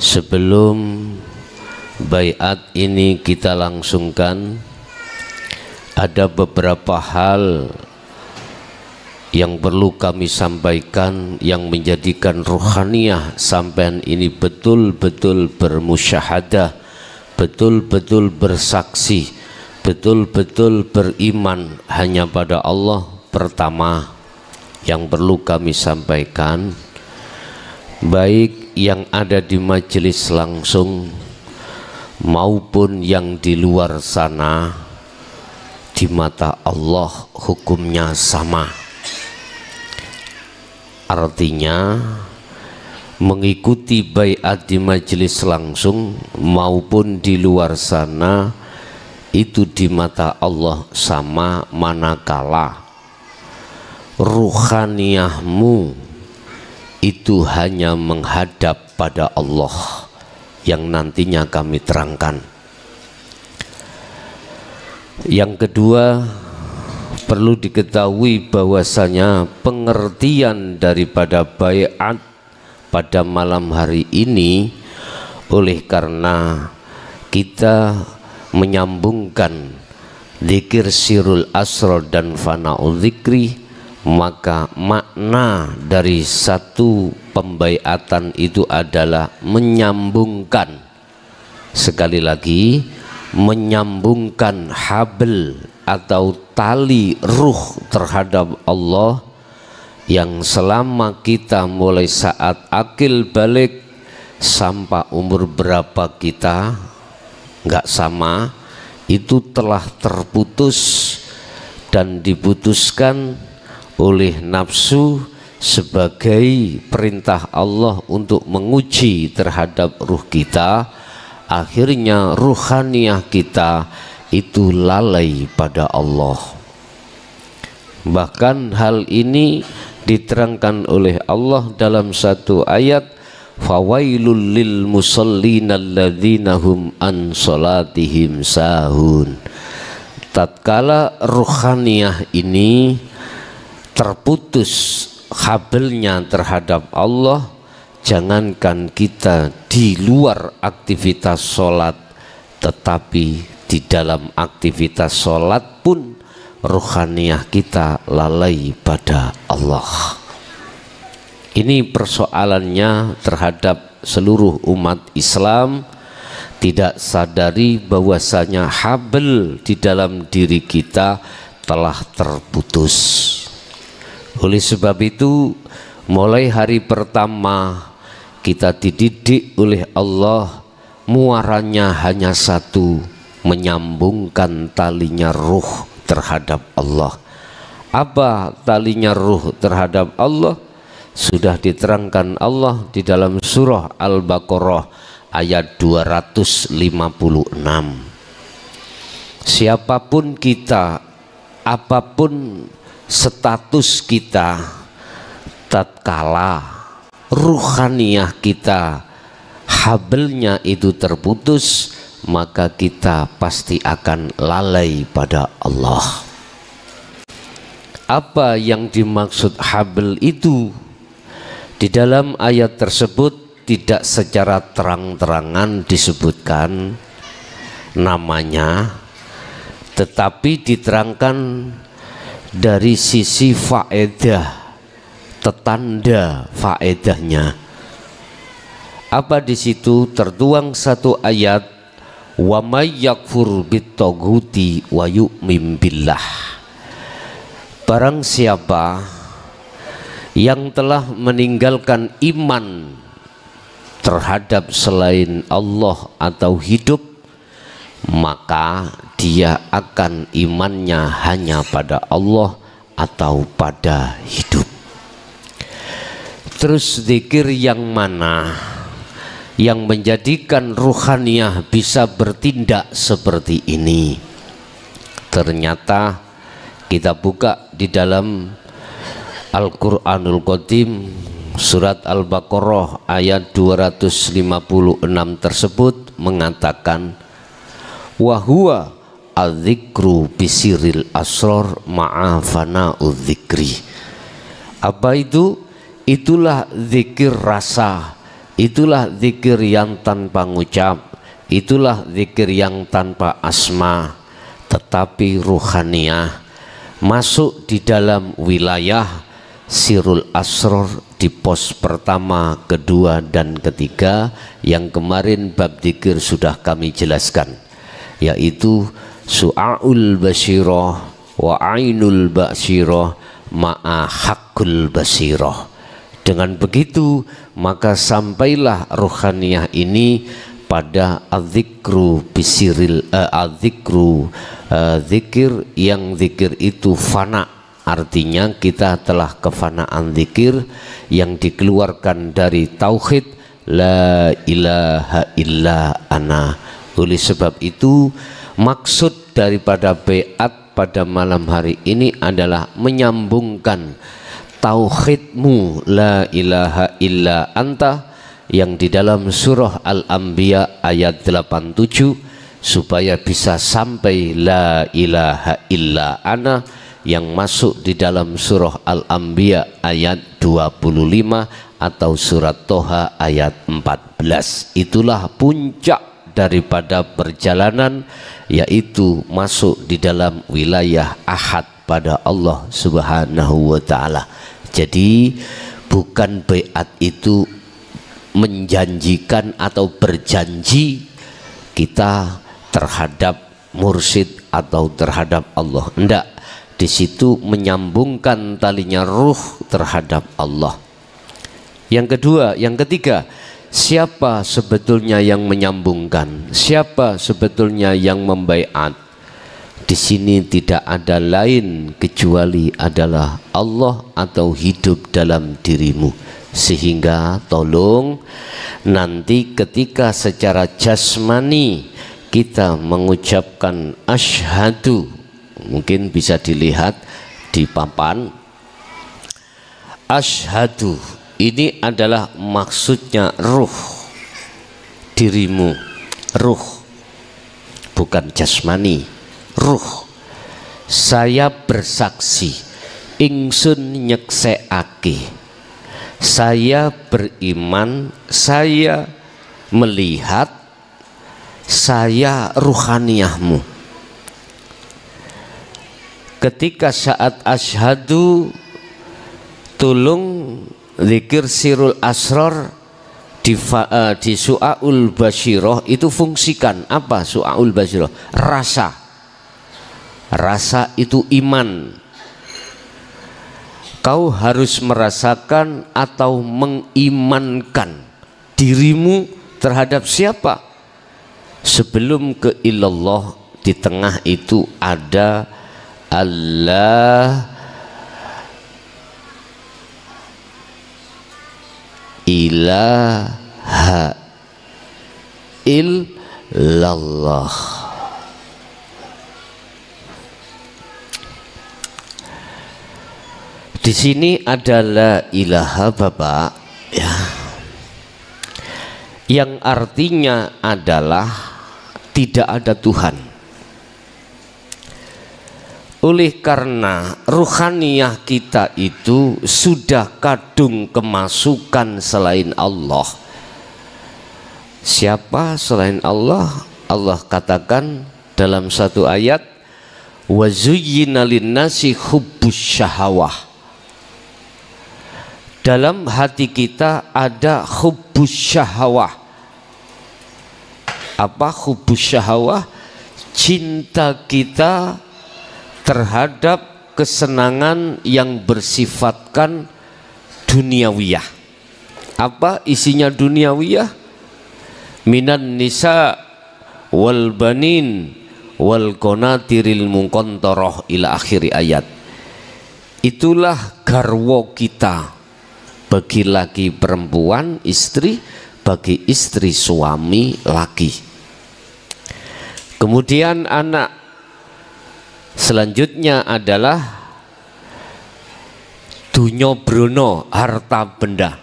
Sebelum baiat ini kita langsungkan, ada beberapa hal yang perlu kami sampaikan yang menjadikan ruhaniyah sampean ini betul-betul bermusyahadah, betul-betul bersaksi, betul-betul beriman hanya pada Allah. Pertama yang perlu kami sampaikan, baik yang ada di majelis langsung maupun yang di luar sana, di mata Allah hukumnya sama. Artinya mengikuti baiat di majelis langsung maupun di luar sana itu di mata Allah sama, manakala ruhaniyahmu itu hanya menghadap pada Allah yang nantinya kami terangkan. Yang kedua, perlu diketahui bahwasanya pengertian daripada baiat pada malam hari ini, oleh karena kita menyambungkan zikir sirul asrar dan fana'ul zikri, maka makna dari satu pembaiatan itu adalah menyambungkan, sekali lagi menyambungkan habl atau tali ruh terhadap Allah yang selama kita mulai saat akil balik sampai umur berapa kita nggak sama, itu telah terputus dan diputuskan oleh nafsu sebagai perintah Allah untuk menguji terhadap ruh kita. Akhirnya ruhaniyah kita itu lalai pada Allah. Bahkan hal ini diterangkan oleh Allah dalam satu ayat, fawailul lil musallina alladzina hum an salatihim sahun. Tatkala ruhaniyah ini terputus habelnya terhadap Allah, jangankan kita di luar aktivitas sholat, tetapi di dalam aktivitas sholat pun ruhaniyah kita lalai pada Allah. Ini persoalannya terhadap seluruh umat Islam, tidak sadari bahwasanya habel di dalam diri kita telah terputus. Oleh sebab itu, mulai hari pertama kita dididik oleh Allah, muaranya hanya satu, menyambungkan talinya ruh terhadap Allah. Apa talinya ruh terhadap Allah? Sudah diterangkan Allah di dalam surah Al-Baqarah ayat 256. Siapapun kita, apapun status kita, tatkala ruhaniyah kita habelnya itu terputus, maka kita pasti akan lalai pada Allah. Apa yang dimaksud habel itu? Di dalam ayat tersebut tidak secara terang-terangan disebutkan namanya, tetapi diterangkan dari sisi faedah, tetanda faedahnya. Apa di situ tertuang satu ayat, wa may yakfur bit-taghuti wa yu'min billah. Barang siapa yang telah meninggalkan iman terhadap selain Allah atau hidup, maka dia akan imannya hanya pada Allah atau pada hidup. Terus zikir yang mana yang menjadikan ruhaniyah bisa bertindak seperti ini? Ternyata kita buka di dalam Al-Quranul Qadim surat Al-Baqarah ayat 256 tersebut mengatakan, wa huwa adzikru bisiril asrar ma'afana udzikri. Apa itu? Itulah zikir rasa, Itulah zikir yang tanpa ngucap, itulah zikir yang tanpa asma, tetapi ruhaniyah, masuk di dalam wilayah sirul asror di pos pertama, kedua dan ketiga yang kemarin bab zikir sudah kami jelaskan, yaitu su'aul basyirah wa ainul basyirah ma'a haqqul basyirah. Dengan begitu maka sampailah ruhaniyah ini pada adzikru bisiril zikir yang zikir itu fana, artinya kita telah kefanaan zikir yang dikeluarkan dari tauhid la ilaha illa ana. Oleh sebab itu maksud daripada baiat pada malam hari ini adalah menyambungkan tauhidmu la ilaha illa anta yang di dalam surah Al-Anbiya ayat 87 supaya bisa sampai la ilaha illa ana yang masuk di dalam surah Al-Anbiya ayat 25 atau surat Toha ayat 14. Itulah puncak daripada perjalanan, yaitu masuk di dalam wilayah ahad pada Allah Subhanahu wa ta'ala. Jadi bukan baiat itu menjanjikan atau berjanji kita terhadap mursyid atau terhadap Allah. Enggak, di situ menyambungkan talinya ruh terhadap Allah. Yang kedua, yang ketiga, siapa sebetulnya yang menyambungkan? Siapa sebetulnya yang membaiat? Di sini tidak ada lain kecuali adalah Allah atau hidup dalam dirimu. Sehingga tolong nanti ketika secara jasmani kita mengucapkan asyhadu, mungkin bisa dilihat di papan, asyhadu ini adalah maksudnya ruh dirimu, ruh bukan jasmani, ruh. Saya bersaksi, ingsun nyekseake, saya beriman, saya melihat, saya ruhaniyahmu. Ketika saat asyhadu, tolong zikir sirul asror di su'aul basyirah itu fungsikan apa? Su'aul basyirah rasa, rasa itu iman. Kau harus merasakan atau mengimankan dirimu terhadap siapa? Sebelum ke ilallah, di tengah itu ada Allah ilaha illallah. Di sini adalah ilaha Bapak ya, yang artinya adalah tidak ada Tuhan. Oleh karena ruhaniyah kita itu sudah kadung kemasukan selain Allah. Siapa selain Allah? Allah katakan dalam satu ayat, wa zuyyina linnasi hubbus syahawah. Dalam hati kita ada hubbus syahawah. Apa hubbus syahawah? Cinta kita terhadap kesenangan yang bersifatkan duniawiyah. Apa isinya duniawiyah? Minan nisa wal banin wal qanatiril muqantarah ila akhir ayat. Itulah garwo kita, bagi laki perempuan istri, bagi istri suami laki. Kemudian anak selanjutnya adalah dunya brono, harta benda.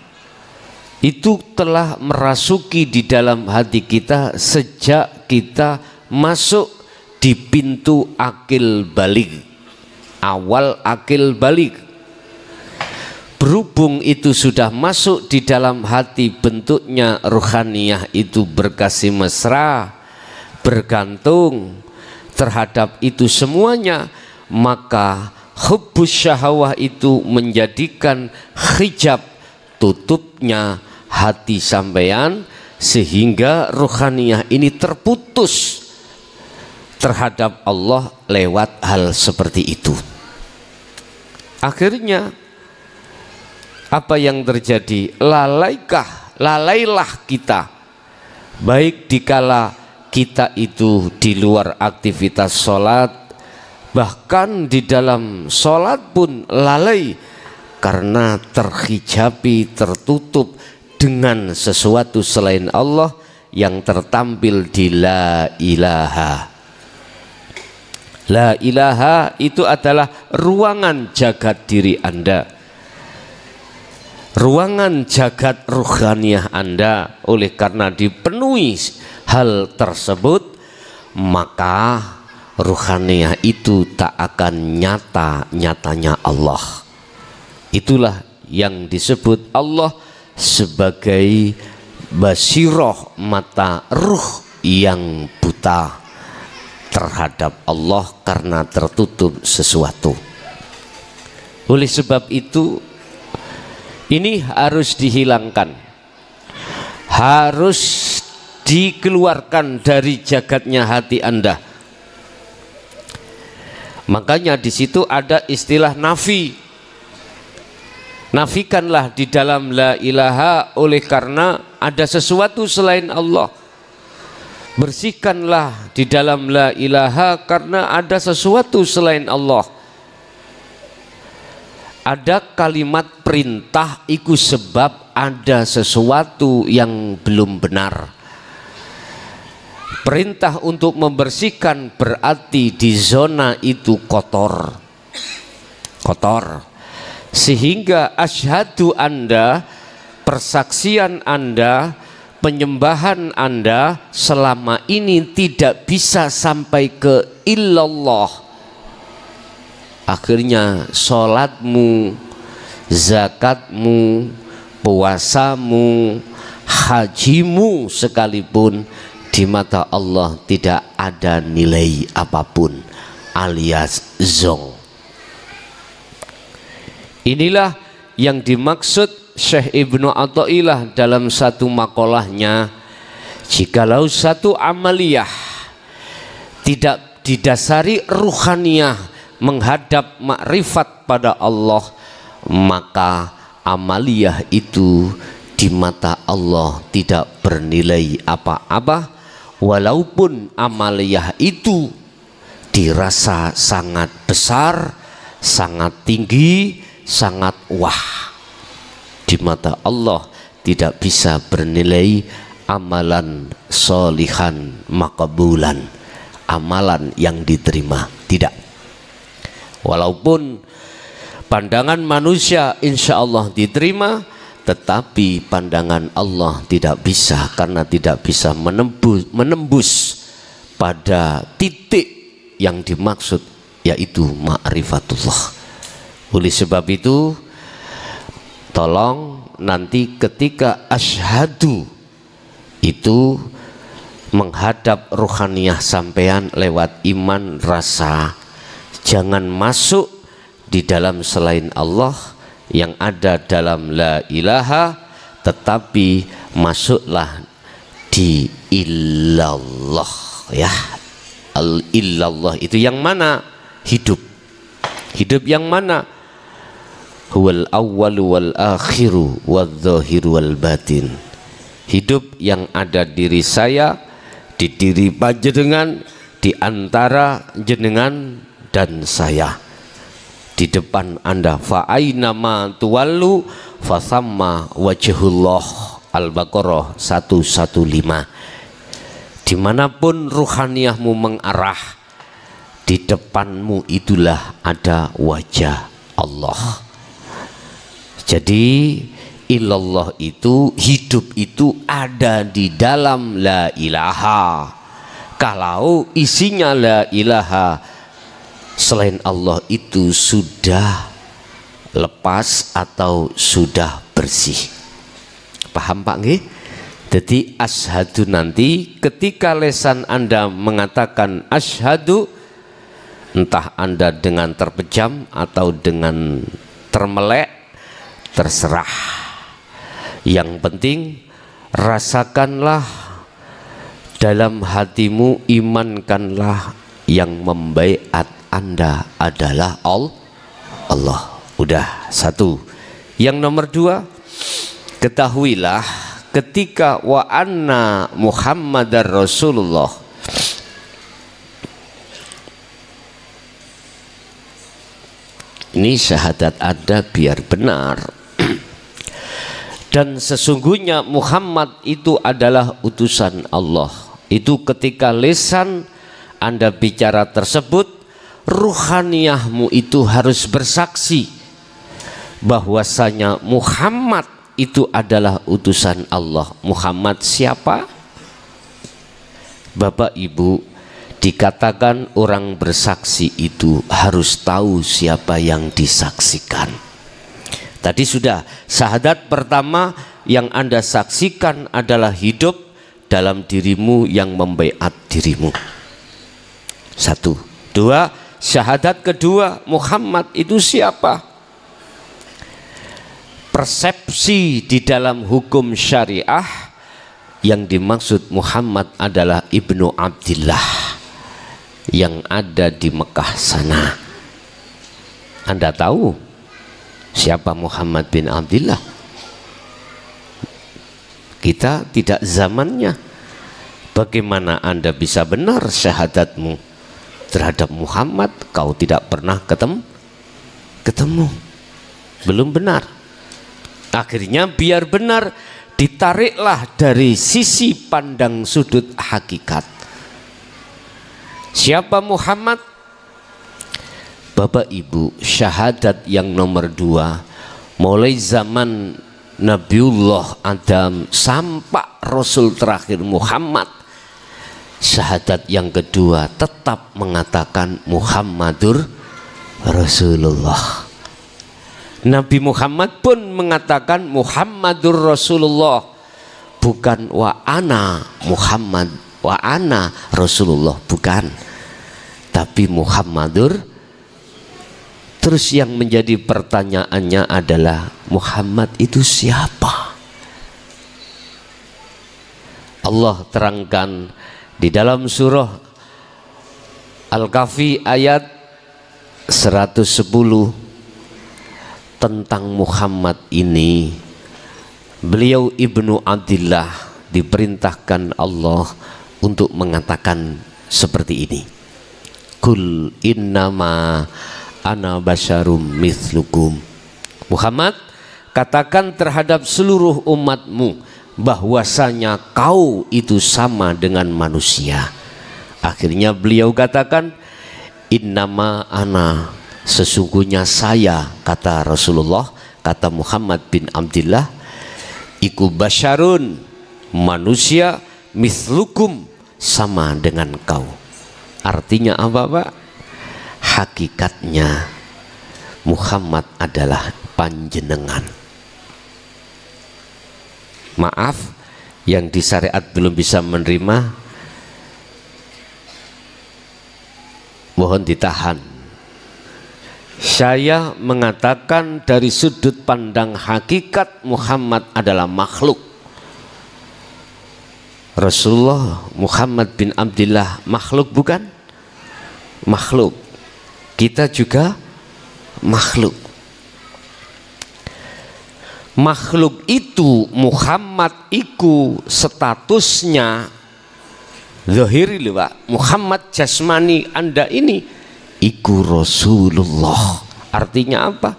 Itu telah merasuki di dalam hati kita sejak kita masuk di pintu akil balik, awal akil balik. berhubung itu sudah masuk di dalam hati, bentuknya ruhaniyah itu berkasih mesra, bergantung terhadap itu semuanya, maka hubbus syahwah itu menjadikan hijab, tutupnya hati sampean, sehingga ruhaniyah ini terputus terhadap Allah lewat hal seperti itu. Akhirnya apa yang terjadi? Lalailah kita, baik dikala kita itu di luar aktivitas sholat, bahkan di dalam sholat pun lalai karena terhijabi, tertutup dengan sesuatu selain Allah yang tertampil di la ilaha. La ilaha itu adalah ruangan jagat diri Anda, ruangan jagat ruhaniyah Anda. Oleh karena dipenuhi hal tersebut, maka ruhaniyah itu tak akan nyata-nyatanya Allah. Itulah yang disebut Allah sebagai basiroh, mata ruh yang buta terhadap Allah karena tertutup sesuatu. Oleh sebab itu ini harus dihilangkan, harus dikeluarkan dari jagatnya hati Anda. Makanya di situ ada istilah nafi. Nafikanlah di dalam la ilaha oleh karena ada sesuatu selain Allah. Bersihkanlah di dalam la ilaha karena ada sesuatu selain Allah. Ada kalimat perintah iku sebab ada sesuatu yang belum benar. Perintah untuk membersihkan berarti di zona itu kotor, sehingga asyhadu Anda, persaksian Anda, penyembahan Anda selama ini tidak bisa sampai ke illallah. Akhirnya sholatmu, zakatmu, puasamu, hajimu sekalipun di mata Allah tidak ada nilai apapun, alias zong. Inilah yang dimaksud Syekh Ibnu Athaillah dalam satu makolahnya. Jikalau satu amaliyah tidak didasari ruhaniyah menghadap makrifat pada Allah, maka amaliyah itu di mata Allah tidak bernilai apa-apa, walaupun amaliyah itu dirasa sangat besar, sangat tinggi, sangat wah. Di mata Allah tidak bisa bernilai amalan solihan maqbulan, amalan yang diterima, tidak. Walaupun pandangan manusia insya Allah diterima, tetapi pandangan Allah tidak bisa, karena tidak bisa menembus pada titik yang dimaksud, yaitu ma'rifatullah. Oleh sebab itu, tolong nanti ketika asyhadu itu menghadap ruhaniyah sampean lewat iman rasa, jangan masuk di dalam selain Allah yang ada dalam la ilaha, tetapi masuklah di illallah, ya. Al illallah itu yang mana? Hidup yang mana? Huwal awwalu wal akhiru wal zahiru wal batin. Hidup yang ada diri saya, di diri panjenengan, di antara jenengan dan saya, di depan Anda. Fa aina ma tuwallu fa thamma wajhullah. Al-Baqarah 115. Dimanapun ruhaniyahmu mengarah, di depanmu itulah ada wajah Allah. Jadi ilallah itu, hidup itu ada di dalam la ilaha. Kalau isinya la ilaha, selain Allah itu sudah lepas atau sudah bersih. Paham Pak nggih? Jadi asyhadu nanti ketika lisan Anda mengatakan asyhadu, entah Anda dengan terpejam atau dengan termelek, terserah. Yang penting rasakanlah dalam hatimu, imankanlah yang membaiat Anda adalah Allah. Udah satu. Yang nomor dua, ketahuilah ketika wa anna Muhammadar Rasulullah, ini syahadat Anda biar benar. Dan sesungguhnya Muhammad itu adalah utusan Allah. Itu ketika lisan Anda bicara tersebut, ruhaniyahmu itu harus bersaksi bahwasanya Muhammad itu adalah utusan Allah. Muhammad siapa? Bapak Ibu, dikatakan orang bersaksi itu harus tahu siapa yang disaksikan. Tadi sudah, syahadat pertama yang Anda saksikan adalah hidup dalam dirimu yang membaiat dirimu. Satu. Dua, syahadat kedua, Muhammad itu siapa? Persepsi di dalam hukum syariah yang dimaksud Muhammad adalah Ibnu Abdillah yang ada di Mekah sana. Anda tahu siapa Muhammad bin Abdillah? Kita tidak zamannya. Bagaimana Anda bisa benar syahadatmu terhadap Muhammad? Kau tidak pernah ketemu. Belum benar. Akhirnya biar benar, ditariklah dari sisi pandang sudut hakikat. Siapa Muhammad? Bapak Ibu, syahadat yang nomor dua, mulai zaman Nabiullah Adam sampai Rasul terakhir Muhammad, syahadat yang kedua tetap mengatakan Muhammadur Rasulullah. Nabi Muhammad pun mengatakan Muhammadur Rasulullah, bukan wa ana Muhammad, wa ana Rasulullah, bukan, tapi Muhammadur. Terus yang menjadi pertanyaannya adalah Muhammad itu siapa? Allah terangkan di dalam surah Al-Kahfi ayat 110 tentang Muhammad ini. Beliau Ibnu Abdillah diperintahkan Allah untuk mengatakan seperti ini. Kul innama ana basyarum mithlukum. Muhammad, katakan terhadap seluruh umatmu bahwasanya kau itu sama dengan manusia. Akhirnya beliau katakan innama ana, sesungguhnya saya, kata Rasulullah, kata Muhammad bin Abdillah, iku basyarun, manusia, mithlukum, sama dengan kau. Artinya apa Pak? Hakikatnya Muhammad adalah panjenengan. Maaf yang di syariat belum bisa menerima, mohon ditahan. Saya mengatakan dari sudut pandang hakikat Muhammad adalah makhluk. Rasulullah Muhammad bin Abdillah makhluk bukan? Makhluk. Kita juga makhluk. Makhluk itu Muhammad iku statusnya zahiri lho Pak. Muhammad jasmani Anda ini iku Rasulullah. Artinya apa?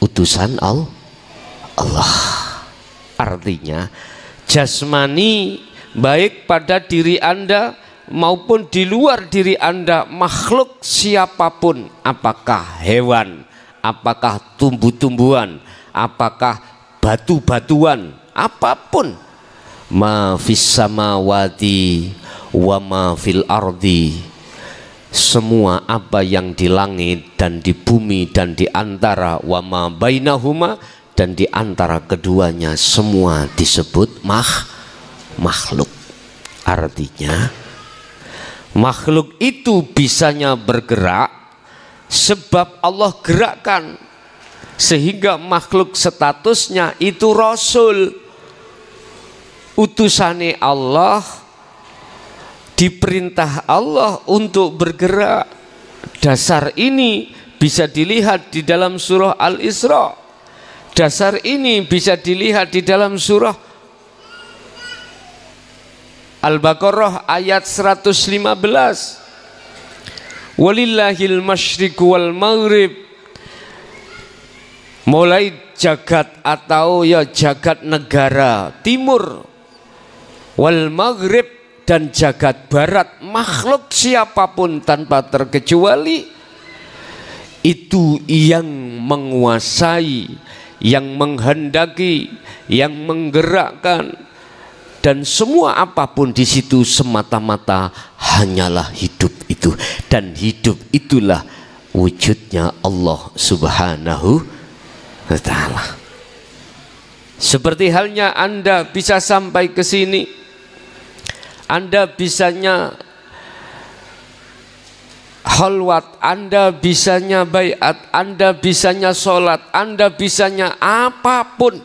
Utusan Allah. Artinya jasmani baik pada diri Anda maupun di luar diri Anda, makhluk siapapun, apakah hewan, apakah tumbuh-tumbuhan, apakah batu-batuan, apapun, ma fis samawati wa ma fil ardi, semua apa yang di langit dan di bumi dan di antara wa ma bainahuma, dan di antara keduanya semua disebut makhluk. Artinya makhluk itu bisanya bergerak sebab Allah gerakkan, sehingga makhluk statusnya itu rasul, utusane Allah, diperintah Allah untuk bergerak. Dasar ini bisa dilihat di dalam surah Al-Isra. Dasar ini bisa dilihat di dalam surah Al-Baqarah ayat 115. Walillahil masyriqu wal maghrib, mulai jagat atau ya jagat negara timur, wal maghrib dan jagat barat, makhluk siapapun tanpa terkecuali itu yang menguasai, yang menghendaki, yang menggerakkan, dan semua apapun di situ semata-mata hanyalah hidup itu, dan hidup itulah wujudnya Allah Subhanahu wa ta'ala. Seperti halnya Anda bisa sampai ke sini, Anda bisanya khalwat, Anda bisanya baiat, Anda bisanya sholat, Anda bisanya apapun,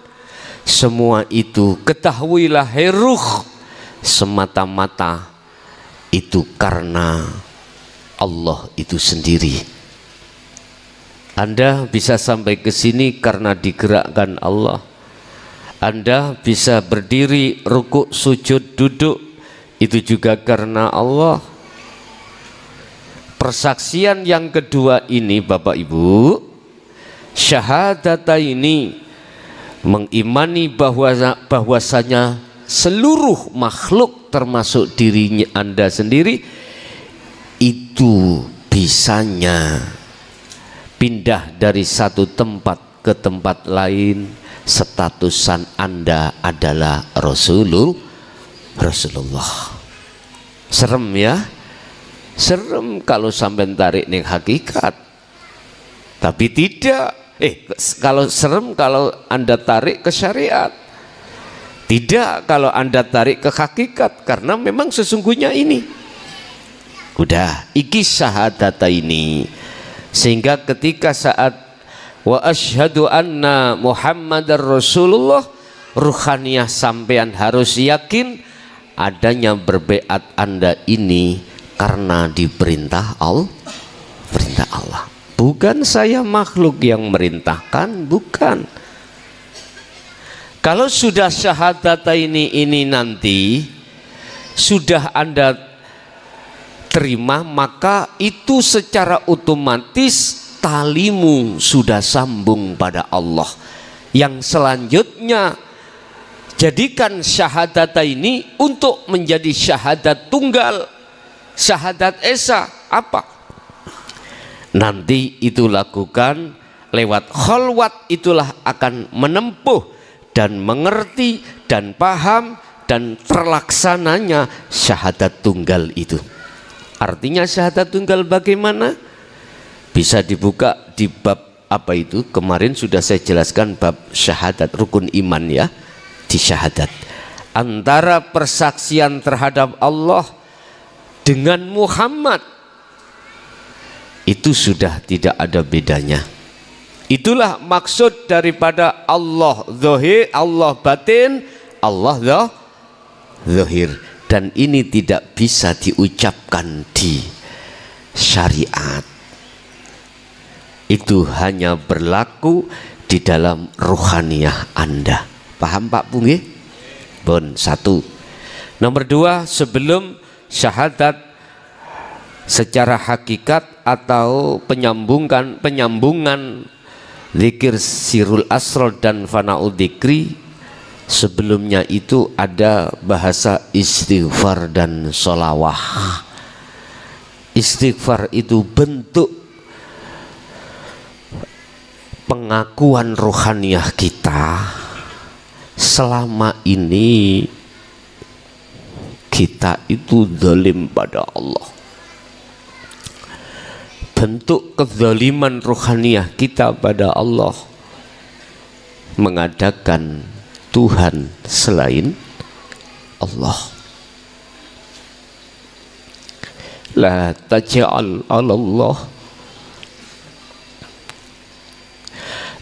semua itu ketahuilah heruh semata-mata itu karena Allah itu sendiri. Anda bisa sampai ke sini karena digerakkan Allah. Anda bisa berdiri, rukuk, sujud, duduk, itu juga karena Allah. Persaksian yang kedua ini Bapak Ibu, syahadata ini mengimani bahwasanya seluruh makhluk termasuk dirinya Anda sendiri itu bisanya pindah dari satu tempat ke tempat lain, statusan Anda adalah Rasulullah. Serem ya, serem kalau sampai tarik nih hakikat, tapi tidak. Kalau serem kalau Anda tarik ke syariat, tidak kalau Anda tarik ke hakikat, karena memang sesungguhnya ini udah iki syahadata ini. Sehingga ketika saat wa asyhadu anna Muhammadar Rasulullah, ruhaniyah sampean harus yakin adanya berbaiat Anda ini karena diperintah Allah, perintah Allah. Bukan saya makhluk yang merintahkan, bukan. Kalau sudah syahadata ini nanti sudah Anda terima, maka itu secara otomatis talimu sudah sambung pada Allah. Yang selanjutnya, jadikan syahadata ini untuk menjadi syahadat tunggal, syahadat esa. Apa? Nanti itu lakukan lewat khalwat, itulah akan menempuh dan mengerti dan paham dan terlaksananya syahadat tunggal itu. Artinya syahadat tunggal bagaimana? Bisa dibuka di bab apa itu? Kemarin sudah saya jelaskan bab syahadat rukun iman ya, di syahadat. Antara persaksian terhadap Allah dengan Muhammad itu sudah tidak ada bedanya. Itulah maksud daripada Allah zahir, Allah batin, Allah zahir. Dan ini tidak bisa diucapkan di syariat. Itu hanya berlaku di dalam ruhaniyah Anda. Paham Pak Punggi? Bon, satu. Nomor dua, sebelum syahadat secara hakikat atau penyambungan zikir sirul asrar dan fana'ud dzikri, sebelumnya itu ada bahasa istighfar dan sholawah. Istighfar itu bentuk pengakuan rohaniyah kita selama ini kita itu zalim pada Allah. bentuk kezaliman rohaniah kita pada Allah, mengadakan Tuhan selain Allah. La taj'al 'alallah,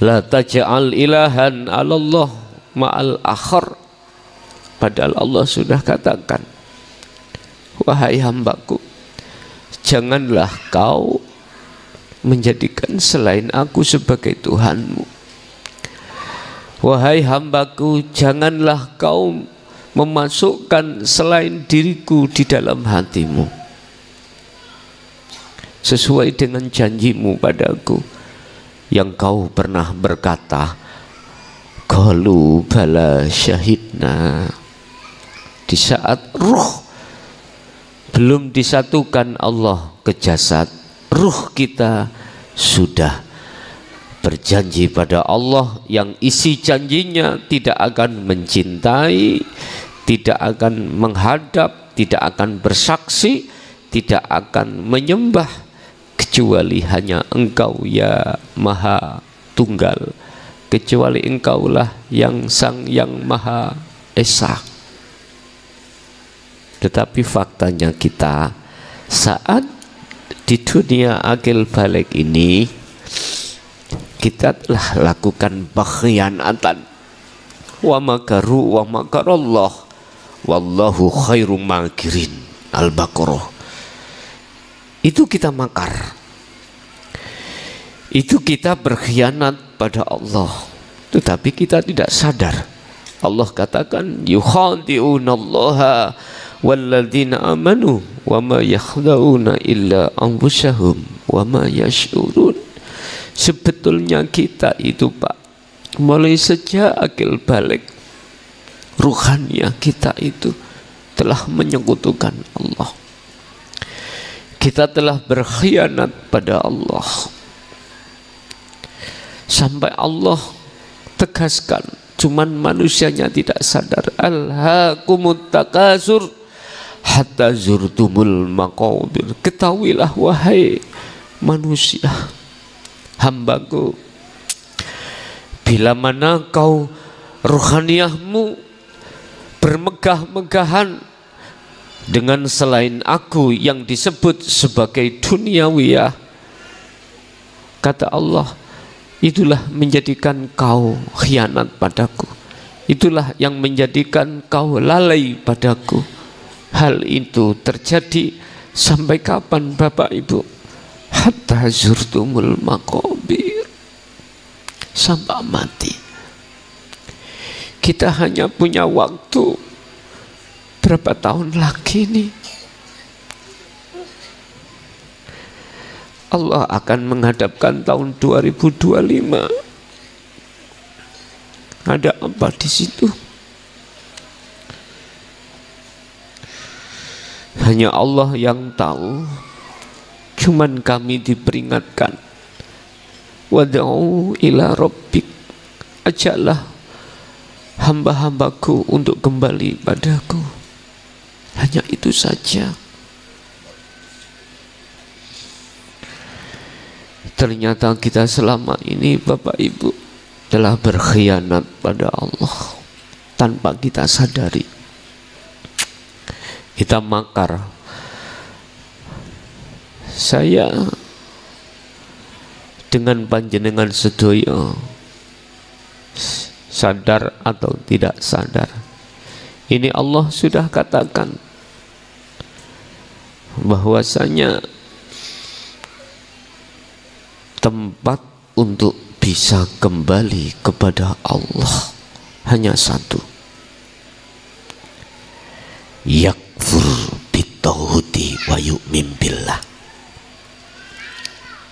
la taj'al ilahan 'alallah ma'al akhar. Padahal Allah sudah katakan, wahai hambaku, janganlah kau menjadikan selain aku sebagai Tuhanmu. Wahai hambaku, janganlah kau memasukkan selain diriku di dalam hatimu, sesuai dengan janjimu padaku yang kau pernah berkata, qalu bala syahidna. Di saat ruh belum disatukan Allah ke jasad, ruh kita sudah berjanji pada Allah yang isi janjinya tidak akan mencintai, tidak akan menghadap, tidak akan bersaksi, tidak akan menyembah kecuali hanya Engkau ya Maha Tunggal, kecuali Engkaulah yang Sang yang Maha Esa. Tetapi faktanya kita saat di dunia akil balik ini, kita telah lakukan pengkhianatan. Wa makaru wa makarallah wallahu khairum makirin. Al-Baqarah. Itu kita makar, itu kita berkhianat pada Allah, tetapi kita tidak sadar. Allah katakan yukhadi'unallaha walladzina amanu wa ma yakhda'una illa anfusahum wa ma yash'urun. Sebetulnya kita itu Pak, mulai sejak akil balik, ruhaniah kita itu telah menyekutukan Allah. Kita telah berkhianat pada Allah, sampai Allah tegaskan, cuman manusianya tidak sadar. Alhaakumut takasur hatta zurtumul maqabir. Ketahuilah wahai manusia, hambaku, bila mana kau rohaniahmu bermegah-megahan dengan selain aku yang disebut sebagai duniawiyah, kata Allah, itulah menjadikan kau khianat padaku, itulah yang menjadikan kau lalai padaku. Hal itu terjadi sampai kapan Bapak Ibu? Hatta zurtumul maqabir, sampai mati. Kita hanya punya waktu berapa tahun lagi nih? Allah akan menghadapkan tahun 2025. Ada apa di situ? Hanya Allah yang tahu. Cuman kami diperingatkan, wad'u ila rabbik, ajaklah hamba-hambaku untuk kembali padaku. Hanya itu saja. Ternyata kita selama ini Bapak Ibu telah berkhianat pada Allah tanpa kita sadari. Kita makar. Saya dengan panjenengan sedaya, sadar atau tidak sadar, ini Allah sudah katakan bahwasanya tempat untuk bisa kembali kepada Allah hanya satu, yakfur bitauhidi wa yu'min billah.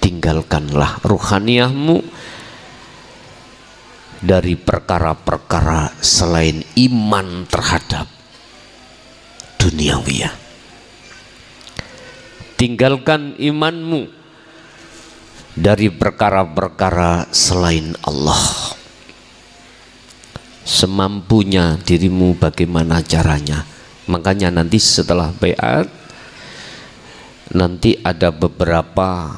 Tinggalkanlah ruhaniahmu dari perkara-perkara selain iman terhadap duniawiyah. Tinggalkan imanmu dari perkara-perkara selain Allah. Semampunya dirimu bagaimana caranya. Makanya nanti setelah baiat, nanti ada beberapa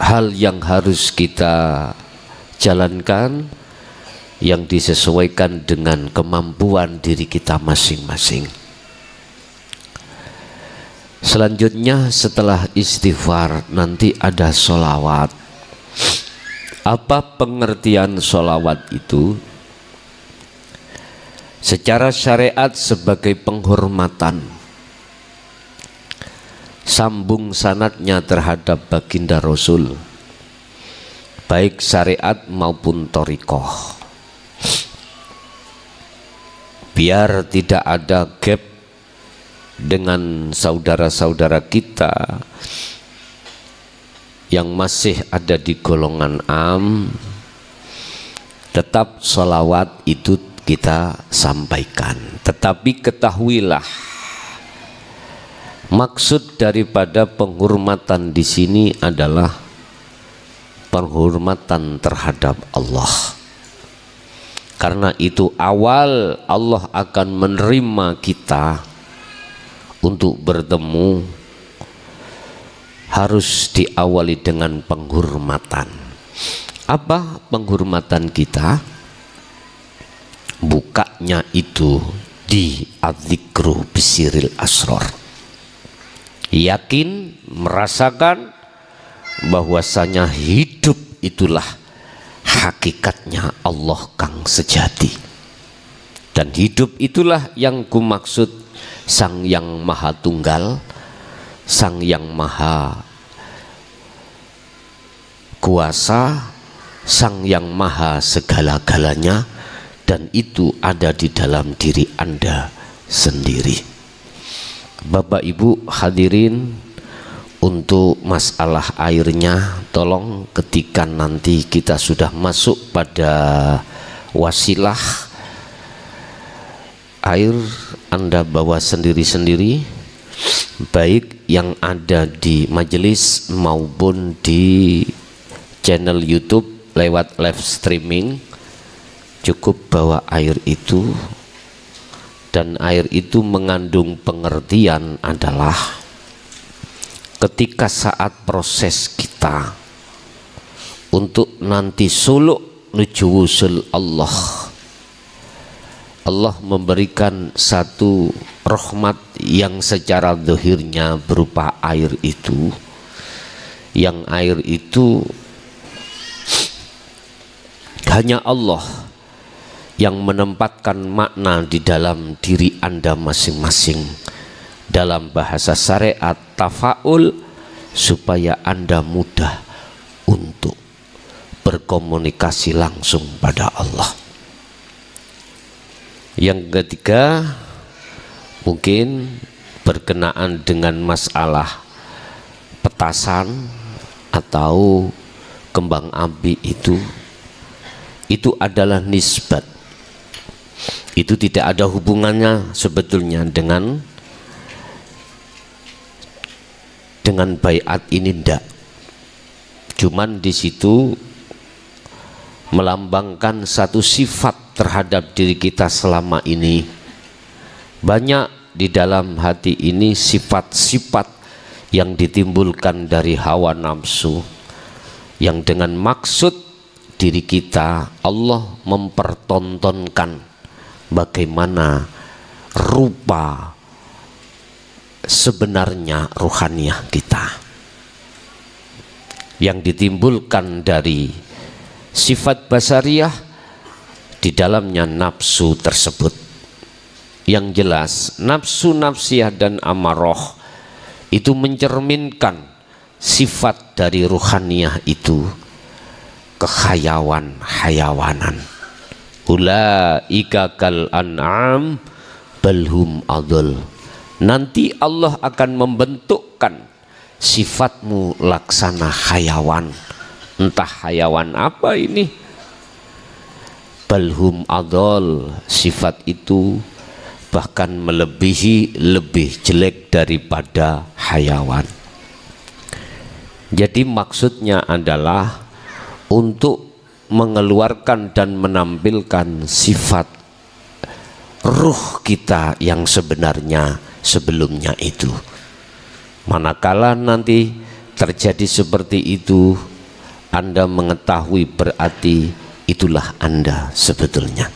hal yang harus kita jalankan yang disesuaikan dengan kemampuan diri kita masing-masing. Selanjutnya setelah istighfar nanti ada sholawat. Apa pengertian sholawat itu? Secara syariat sebagai penghormatan, sambung sanadnya terhadap baginda Rasul, baik syariat maupun thariqah, biar tidak ada gap dengan saudara-saudara kita yang masih ada di golongan am. Tetap sholawat itu kita sampaikan, tetapi ketahuilah maksud daripada penghormatan di sini adalah penghormatan terhadap Allah. Karena itu awal Allah akan menerima kita untuk bertemu harus diawali dengan penghormatan. Apa penghormatan kita? Bukanya itu di adzikru bisiril asror. Yakin, merasakan bahwasanya hidup itulah hakikatnya Allah kang sejati, dan hidup itulah yang kumaksud Sang Yang Maha Tunggal, Sang Yang Maha Kuasa, Sang Yang Maha segala-galanya, dan itu ada di dalam diri Anda sendiri. Bapak Ibu hadirin, untuk masalah airnya tolong ketika nanti kita sudah masuk pada wasilah, air Anda bawa sendiri-sendiri, baik yang ada di majelis maupun di channel YouTube lewat live streaming. Cukup bawa air itu, dan air itu mengandung pengertian adalah ketika saat proses kita untuk nanti suluk menuju wusul Allah, Allah memberikan satu rahmat yang secara zahirnya berupa air itu, yang air itu hanya Allah yang menempatkan makna di dalam diri Anda masing-masing. Dalam bahasa syariat tafaul, supaya Anda mudah untuk berkomunikasi langsung pada Allah. Yang ketiga, mungkin berkenaan dengan masalah petasan atau kembang api itu adalah nisbat. Itu tidak ada hubungannya sebetulnya dengan baiat ini, ndak. Cuman di situ melambangkan satu sifat terhadap diri kita selama ini. Banyak di dalam hati ini sifat-sifat yang ditimbulkan dari hawa nafsu, yang dengan maksud diri kita Allah mempertontonkan bagaimana rupa sebenarnya ruhaniyah kita, yang ditimbulkan dari sifat basariyah di dalamnya nafsu tersebut. Yang jelas nafsu nafsiyah dan amarah itu mencerminkan sifat dari ruhaniyah itu, kehayawanan. Ulaika kal an'am balhum adul. Nanti Allah akan membentukkan sifatmu laksana hayawan. Entah hayawan apa ini, balhum adul, sifat itu bahkan lebih jelek daripada hayawan. Jadi maksudnya adalah untuk mengeluarkan dan menampilkan sifat ruh kita yang sebenarnya sebelumnya itu. Manakala nanti terjadi seperti itu, Anda mengetahui berarti itulah Anda sebetulnya.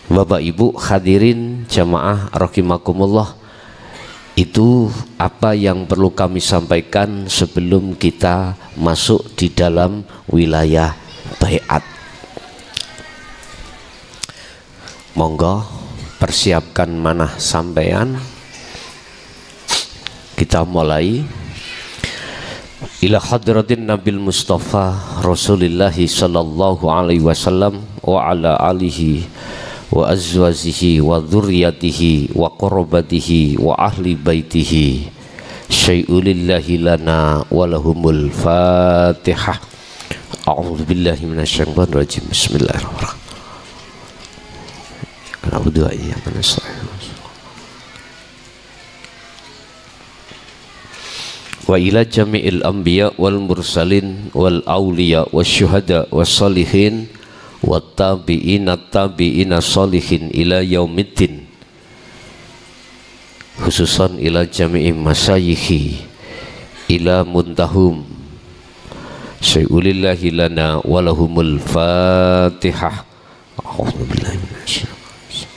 Bapak Ibu hadirin jamaah rahimakumullah, itu apa yang perlu kami sampaikan sebelum kita masuk di dalam wilayah baiat. Monggo persiapkan manah sampean, kita mulai. Ila hadratin Nabil Mustafa Rasulillahi sallallahu alaihi wasallam wa ala alihi wa azwajihi wa dzurriyyatihi wa qurabatihi wa ahli baitihi syai'ulillahi lana wa lahumul Fatihah. A'udzu billahi minasyaitonir rajim. Bismillahirrahmanirrahim. A'udzu billahi minasyaitonir rajim. Wa ila jami'il anbiya wal mursalin wal awliya wasyuhada wassalihin wattabi'ina tabi'ina salihin ila yaumiddin, khususan ila jami'i masyayikhi ila muntahum syai'ulillahi lana walahumul Fatihah. A'udzu billahi minasyaitonir rajim.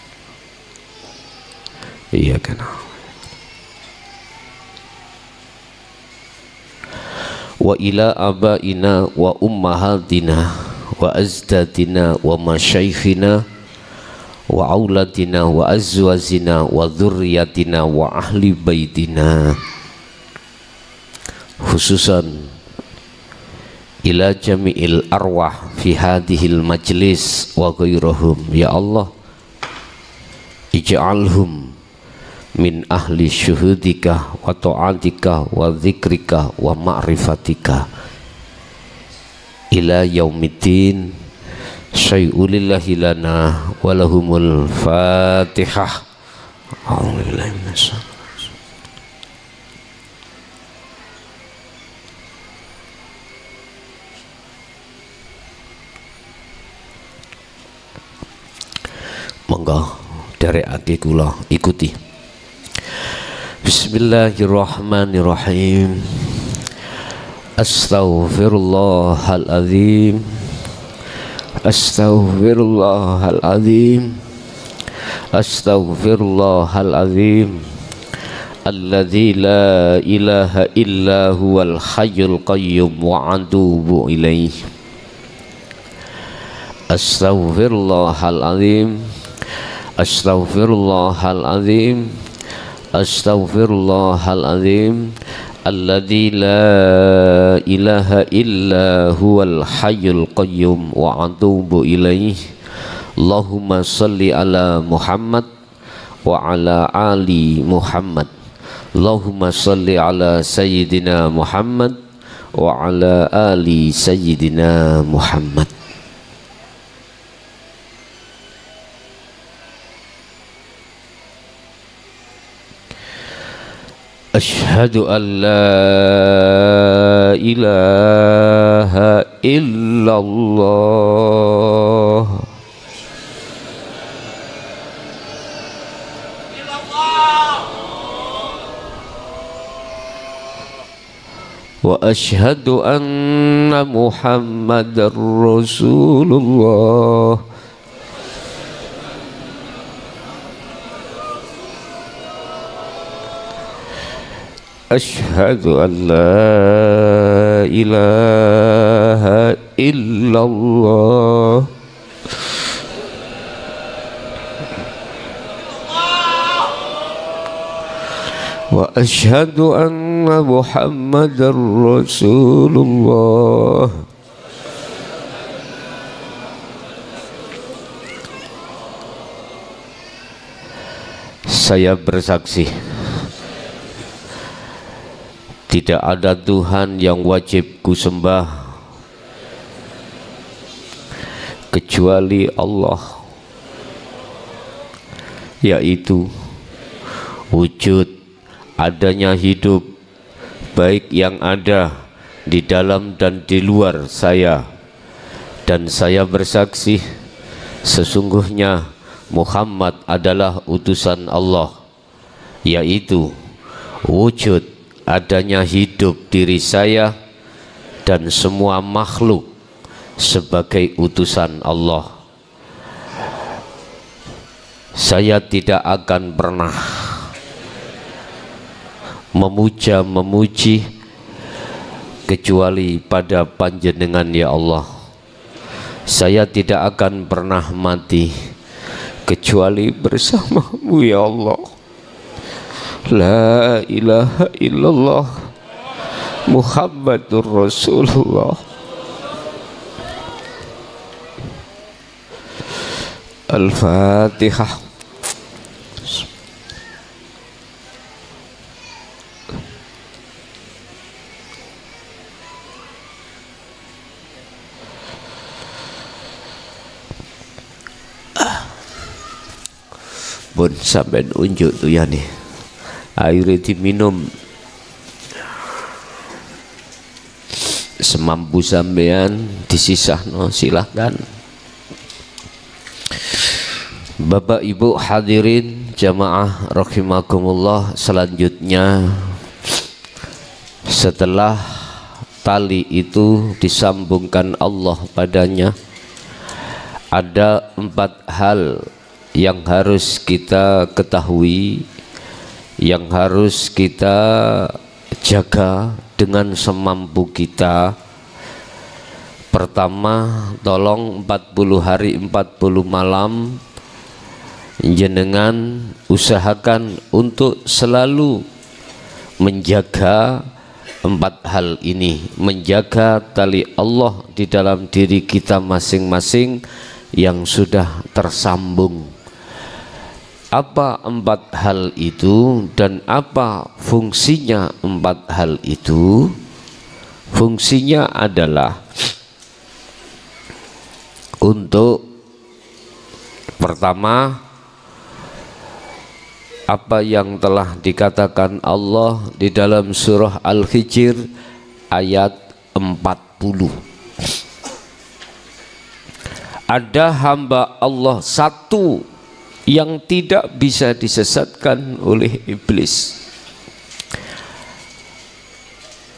Iya kan. Wa ila abaina wa ummahatina wa azdadina wa masyaikhina wa auladina wa azwazina wa dzurriyyatina wa ahli baitina, khususan ila jami'il arwah fi hadhil majlis wa ghairahum. Ya Allah, ij'alhum min ahli syuhudika wa ta'atika wa dzikrika wa ma'rifatika ila yaumiddin syai'ulillahi lana wa lahumul Fatihah. A'udzubillahi minasyaitonir rajim. Monggo dari ati kula ikuti. Bismillahirrahmanirrahim. Astaghfirullahaladzim, astaghfirullahaladzim, astaghfirullahaladzim, alladzi la ilaha illa huwal hayyul qayyum wa atubu ilaih. Astaghfirullahaladzim, astaghfirullahaladzim, astaghfirullahaladzim, alladzi la ilaha illa huwal hayyul qayyum wa atubu ilaih. Allahumma salli ala Muhammad wa ala ali Muhammad. Allahumma salli ala sayyidina Muhammad wa ala ali sayyidina Muhammad. Asyhadu an la ilaha illallah wa asyhadu anna Muhammadar Rasulullah. Asyhadu an la ilaha illallah wa asyhadu anna Muhammadar Rasulullah. Saya bersaksi tidak ada Tuhan yang wajib kusembah kecuali Allah, yaitu wujud adanya hidup baik yang ada di dalam dan di luar saya, dan saya bersaksi sesungguhnya Muhammad adalah utusan Allah, yaitu wujud adanya hidup hidup diri saya dan semua makhluk sebagai utusan Allah. Saya tidak akan pernah memuja-memuji kecuali pada Panjenengan ya Allah. Saya tidak akan pernah mati kecuali bersamamu ya Allah. La ilaha illallah Muhammadur Rasulullah. Al-Fatihah. Pun sampai unjuk tuh ya nih, airnya diminum semampu sampean, disisahno silahkan. Bapak Ibu hadirin jamaah rahimakumullah, selanjutnya setelah tali itu disambungkan Allah padanya, ada 4 hal yang harus kita ketahui, yang harus kita jaga dengan semampu kita. Pertama, tolong 40 hari 40 malam jenengan usahakan untuk selalu menjaga 4 hal ini, menjaga tali Allah di dalam diri kita masing-masing yang sudah tersambung. Apa 4 hal itu dan apa fungsinya 4 hal itu? Fungsinya adalah untuk pertama, apa yang telah dikatakan Allah di dalam surah Al-Hijr ayat 40. Ada hamba Allah satu yang tidak bisa disesatkan oleh iblis.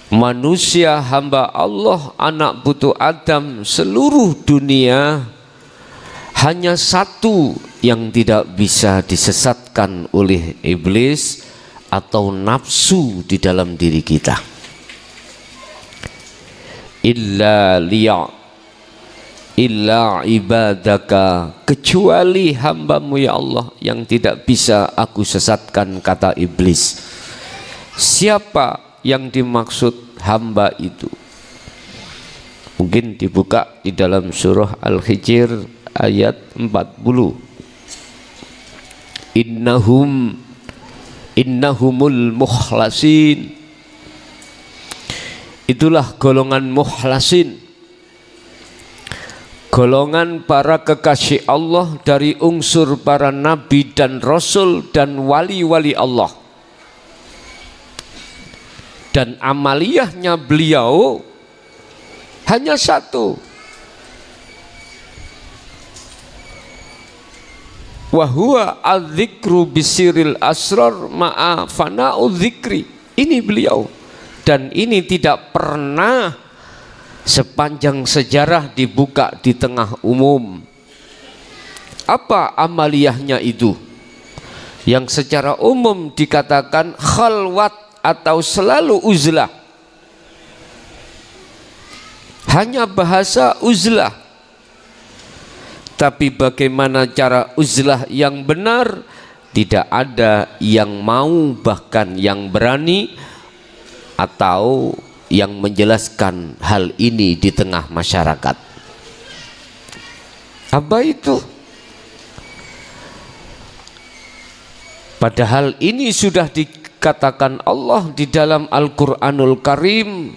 Manusia hamba Allah, anak putu Adam seluruh dunia, hanya satu yang tidak bisa disesatkan oleh iblis atau nafsu di dalam diri kita. Illa ibadaka, kecuali hambamu ya Allah yang tidak bisa aku sesatkan, kata iblis. Siapa yang dimaksud hamba itu? Mungkin dibuka di dalam surah Al-Hijr ayat 40. Innahumul mukhlasin. Itulah golongan mukhlasin, golongan para kekasih Allah dari unsur para nabi dan rasul dan wali-wali Allah. Dan amaliyahnya beliau hanya satu, wa huwa adzikru bisiril asrar ma'a fana'u dzikri. Ini beliau, dan ini tidak pernah sepanjang sejarah dibuka di tengah umum. Apa amaliyahnya itu? Yang secara umum dikatakan khalwat atau selalu uzlah. Hanya bahasa uzlah. Tapi bagaimana cara uzlah yang benar? Tidak ada yang mau, bahkan yang berani atau yang menjelaskan hal ini di tengah masyarakat. Apa itu? Padahal ini sudah dikatakan Allah di dalam Al-Quranul Karim,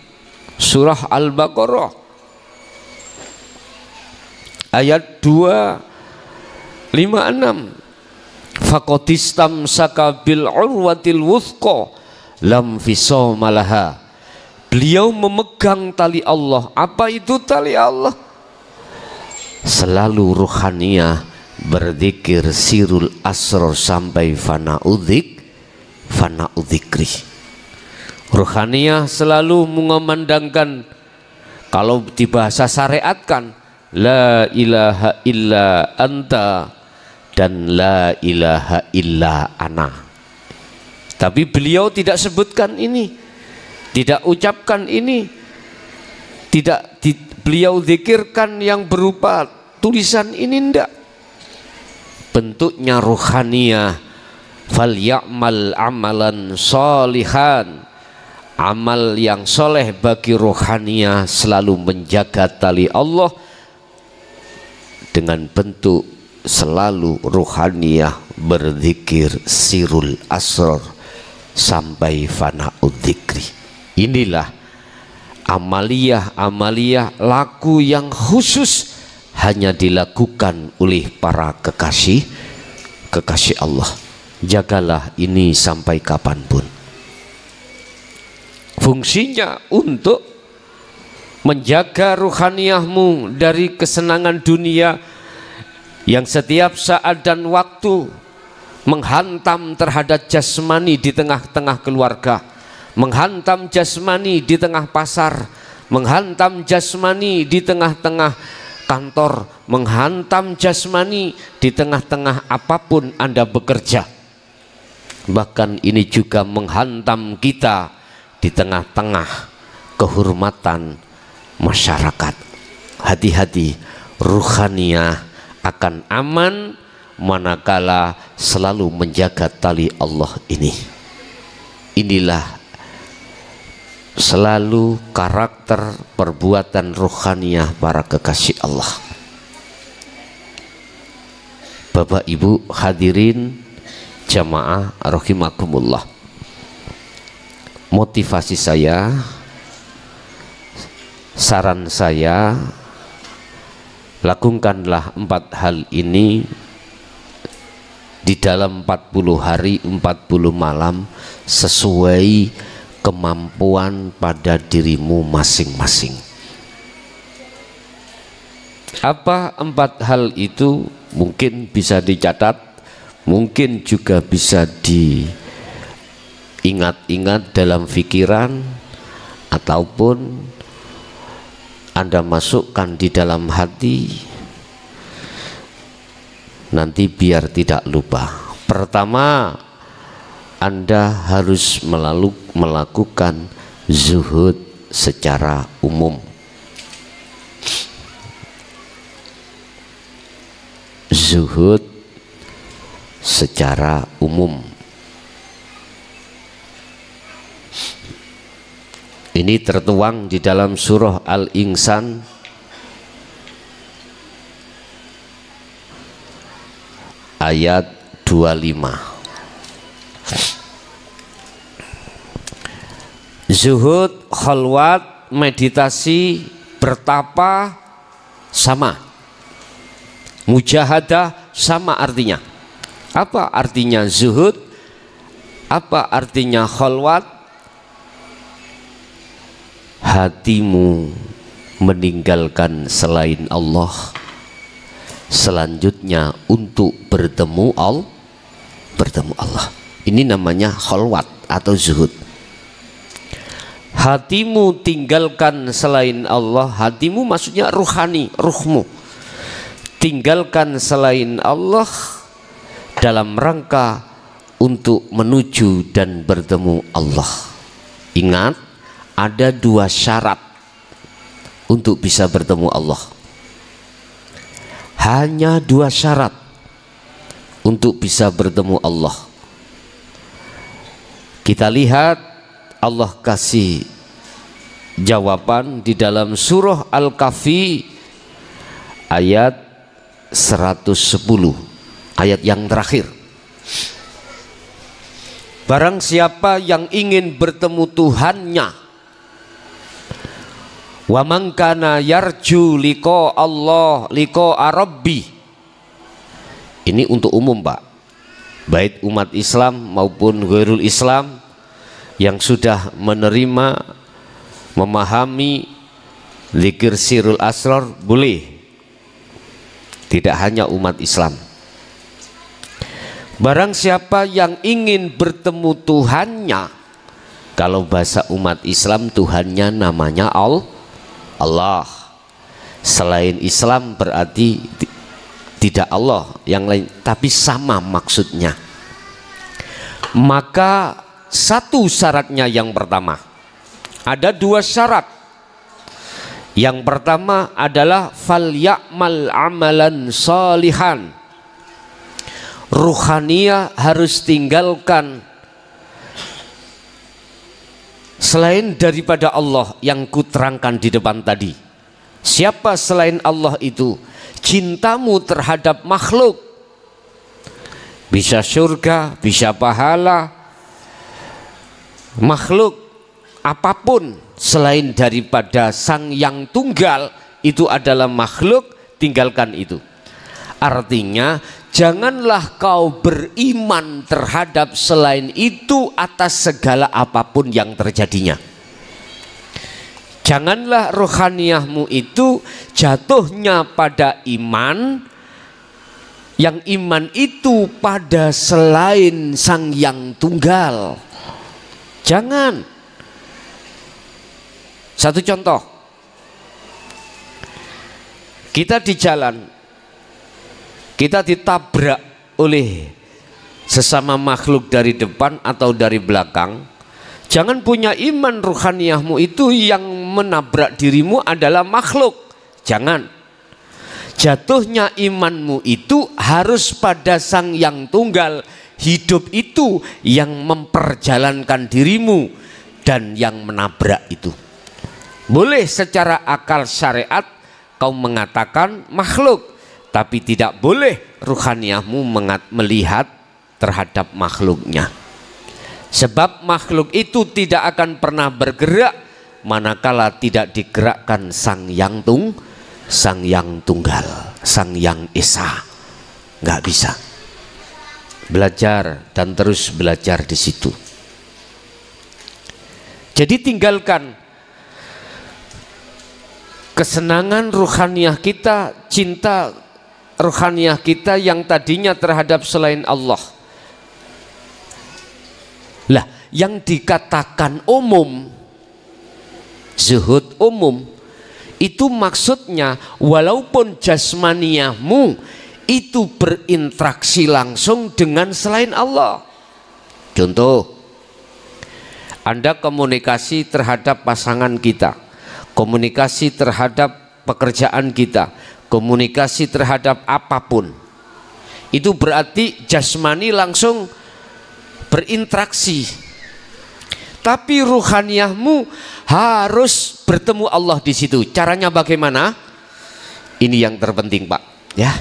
surah Al-Baqarah ayat 256. Faqatistamsaka bil urwatil wuthqa lam fisama laha. Beliau memegang tali Allah. Apa itu tali Allah? Selalu ruhaniyah, berzikir sirul asrar sampai fana'u dzikri. Ruhaniyah selalu mengumandangkan, kalau di bahasa syariatkan, la ilaha illa anta dan la ilaha illa ana. Tapi beliau tidak sebutkan ini, tidak ucapkan ini, beliau zikirkan yang berupa tulisan ini, enggak. Bentuknya ruhaniyah, fal ya'mal amalan solihan, amal yang soleh bagi ruhaniyah selalu menjaga tali Allah dengan bentuk selalu ruhaniyah berzikir sirul asrar sampai fana'ud dzikri. Inilah amaliyah laku yang khusus hanya dilakukan oleh para kekasih Allah. Jagalah ini sampai kapanpun. Fungsinya untuk menjaga ruhaniyahmu dari kesenangan dunia yang setiap saat dan waktu menghantam terhadap jasmani di tengah-tengah keluarga, menghantam jasmani di tengah pasar, menghantam jasmani di tengah-tengah kantor, menghantam jasmani di tengah-tengah apapun Anda bekerja. Bahkan ini juga menghantam kita di tengah-tengah kehormatan masyarakat. Hati-hati, ruhaniyah akan aman manakala selalu menjaga tali Allah ini. Inilah selalu karakter perbuatan ruhaniyah para kekasih Allah. Bapak Ibu hadirin jamaah rahimakumullah, motivasi saya, saran saya, lakukanlah 4 hal ini di dalam 40 hari 40 malam sesuai kemampuan pada dirimu masing-masing. Apa 4 hal itu? Mungkin bisa dicatat, mungkin juga bisa diingat-ingat dalam pikiran, ataupun Anda masukkan di dalam hati, nanti biar tidak lupa. Pertama, Anda harus melakukan zuhud secara umum. Zuhud secara umum. Ini tertuang di dalam surah Al-Insan ayat 25. Zuhud, khalwat, meditasi, bertapa sama. Mujahadah sama artinya. Apa artinya zuhud? Apa artinya khalwat? Hatimu meninggalkan selain Allah, selanjutnya untuk bertemu Allah. Ini namanya khalwat atau zuhud. Hatimu tinggalkan selain Allah. Hatimu maksudnya ruhani, ruhmu tinggalkan selain Allah dalam rangka untuk menuju dan bertemu Allah. Ingat, ada 2 syarat untuk bisa bertemu Allah. Hanya 2 syarat untuk bisa bertemu Allah. Kita lihat Allah kasih jawaban di dalam surah Al-Kahfi ayat 110, ayat yang terakhir. Barang siapa yang ingin bertemu Tuhannya, wa man kana yarju liqa Allah liqa rabbi. Ini untuk umum, Pak, baik umat Islam maupun ghairul Islam yang sudah menerima, memahami zikir sirul asrar boleh, tidak hanya umat Islam. Barang siapa yang ingin bertemu Tuhannya, Kalau bahasa umat Islam, Tuhannya namanya Allah. Selain Islam berarti tidak Allah yang lain, tapi sama maksudnya. Maka satu syaratnya yang pertama, ada dua syarat. Yang pertama adalah fal ya'mal amalan salihan. Ruhaniyah harus tinggalkan selain daripada Allah yang kuterangkan di depan tadi. Siapa selain Allah itu? Cintamu terhadap makhluk, bisa surga, bisa pahala. Makhluk apapun selain daripada Sang Yang Tunggal itu adalah makhluk, tinggalkan itu. Artinya janganlah kau beriman terhadap selain itu atas segala apapun yang terjadinya. Janganlah rohaniyahmu itu jatuhnya pada iman, yang iman itu pada selain Sang Yang Tunggal. Jangan. Satu contoh, kita di jalan, kita ditabrak oleh sesama makhluk dari depan atau dari belakang. Jangan punya iman ruhaniyahmu itu yang menabrak dirimu adalah makhluk. Jangan. Jatuhnya imanmu itu harus pada Sang Yang Tunggal. Hidup itu yang memperjalankan dirimu dan yang menabrak itu. Boleh secara akal syariat kau mengatakan makhluk, tapi tidak boleh ruhaniyahmu melihat terhadap makhluknya. Sebab makhluk itu tidak akan pernah bergerak manakala tidak digerakkan Sang Yang Tunggal, Sang Yang Esa. Nggak bisa. Belajar dan terus belajar di situ. Jadi tinggalkan kesenangan ruhaniyah kita, cinta ruhaniyah kita yang tadinya terhadap selain Allah. Lah, yang dikatakan umum, zuhud umum, itu maksudnya walaupun jasmaniyahmu itu berinteraksi langsung dengan selain Allah. Contoh, Anda komunikasi terhadap pasangan kita, komunikasi terhadap pekerjaan kita, komunikasi terhadap apapun, itu berarti jasmani langsung berinteraksi. Tapi ruhaniyahmu harus bertemu Allah di situ. Caranya bagaimana? Ini yang terpenting, Pak, ya.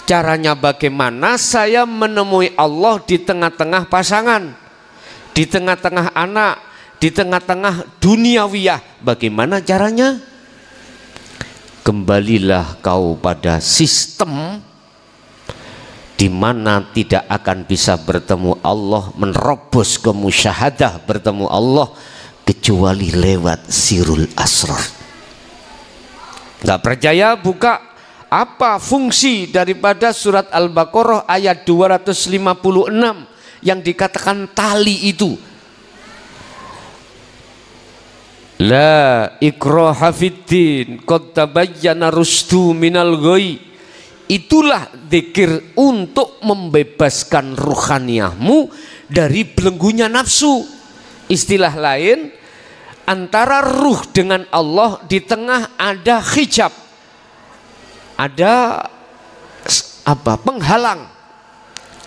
Caranya bagaimana saya menemui Allah di tengah-tengah pasangan, di tengah-tengah anak, di tengah-tengah duniawiyah. Bagaimana caranya? Kembalilah kau pada sistem di mana tidak akan bisa bertemu Allah, menerobos ke musyahadah bertemu Allah kecuali lewat sirul asrar. Nggak percaya? Buka apa fungsi daripada surat Al-Baqarah ayat 256 yang dikatakan tali itu. La ikraha fiddin qad tabayyana rusdu minal ghayy. Itulah zikir untuk membebaskan ruhaniyahmu dari belenggunya nafsu. Istilah lain, antara ruh dengan Allah di tengah ada hijab, ada apa? Penghalang.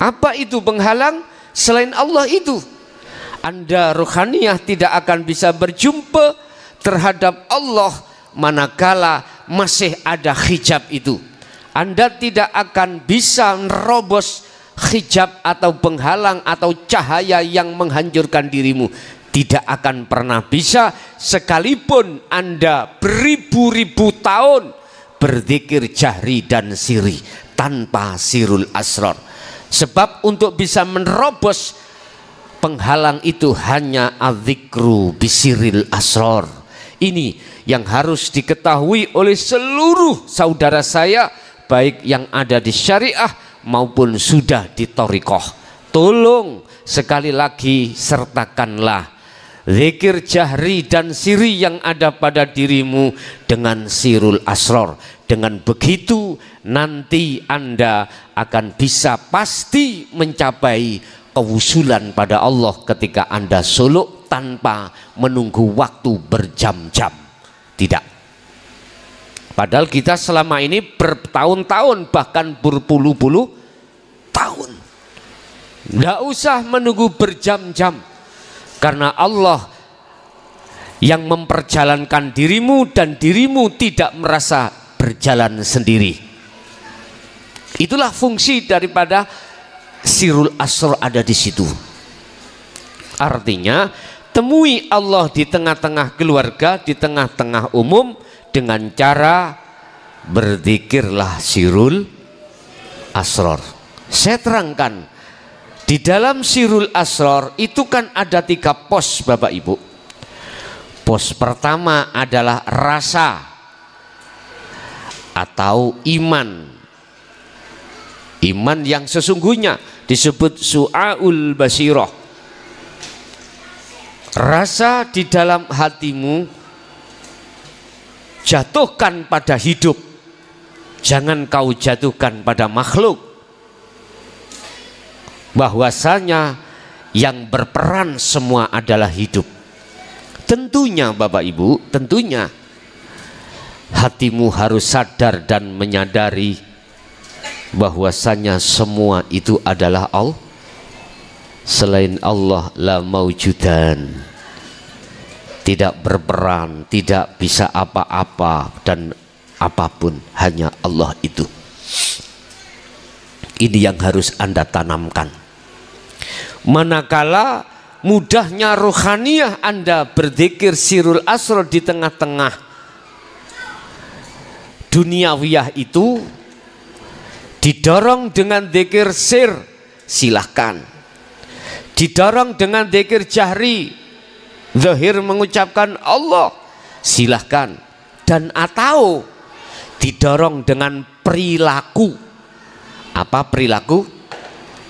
Apa itu penghalang? Selain Allah itu. Anda ruhaniyah tidak akan bisa berjumpa terhadap Allah manakala masih ada hijab itu. Anda tidak akan bisa merobos hijab atau penghalang atau cahaya yang menghancurkan dirimu. Tidak akan pernah bisa sekalipun Anda beribu-ribu tahun berzikir jahri dan siri tanpa sirul asrar. Sebab untuk bisa menerobos penghalang itu hanya adzikru bisiril asrar. Ini yang harus diketahui oleh seluruh saudara saya, baik yang ada di syariah maupun sudah di thariqah. Tolong sekali lagi sertakanlah zikir jahri dan siri yang ada pada dirimu dengan sirul asror. Dengan begitu nanti Anda akan bisa pasti mencapai kewusulan pada Allah ketika Anda suluk tanpa menunggu waktu berjam-jam. Tidak. Padahal kita selama ini bertahun-tahun bahkan berpuluh-puluh tahun. Tidak usah menunggu berjam-jam. Karena Allah yang memperjalankan dirimu dan dirimu tidak merasa berjalan sendiri. Itulah fungsi daripada sirul asr ada di situ. Artinya temui Allah di tengah-tengah keluarga, di tengah-tengah umum dengan cara berzikirlah sirul asror. Saya terangkan. Di dalam sirul asror itu kan ada 3 pos Bapak Ibu. Pos pertama adalah rasa atau iman. Iman yang sesungguhnya disebut su'aul basirah. Rasa di dalam hatimu jatuhkan pada hidup. Jangan kau jatuhkan pada makhluk. Bahwasanya yang berperan semua adalah hidup. Tentunya Bapak Ibu, tentunya hatimu harus sadar dan menyadari bahwasanya semua itu adalah Allah. Selain Allah la maujudan, tidak berperan, tidak bisa apa-apa dan apapun, hanya Allah itu. Ini yang harus Anda tanamkan. Manakala mudahnya rohaniyah Anda berzikir sirul asror di tengah-tengah duniawiyah itu didorong dengan zikir sir, silahkan. Didorong dengan zikir jahri, zahir mengucapkan Allah, silahkan. Dan atau didorong dengan perilaku. Apa perilaku?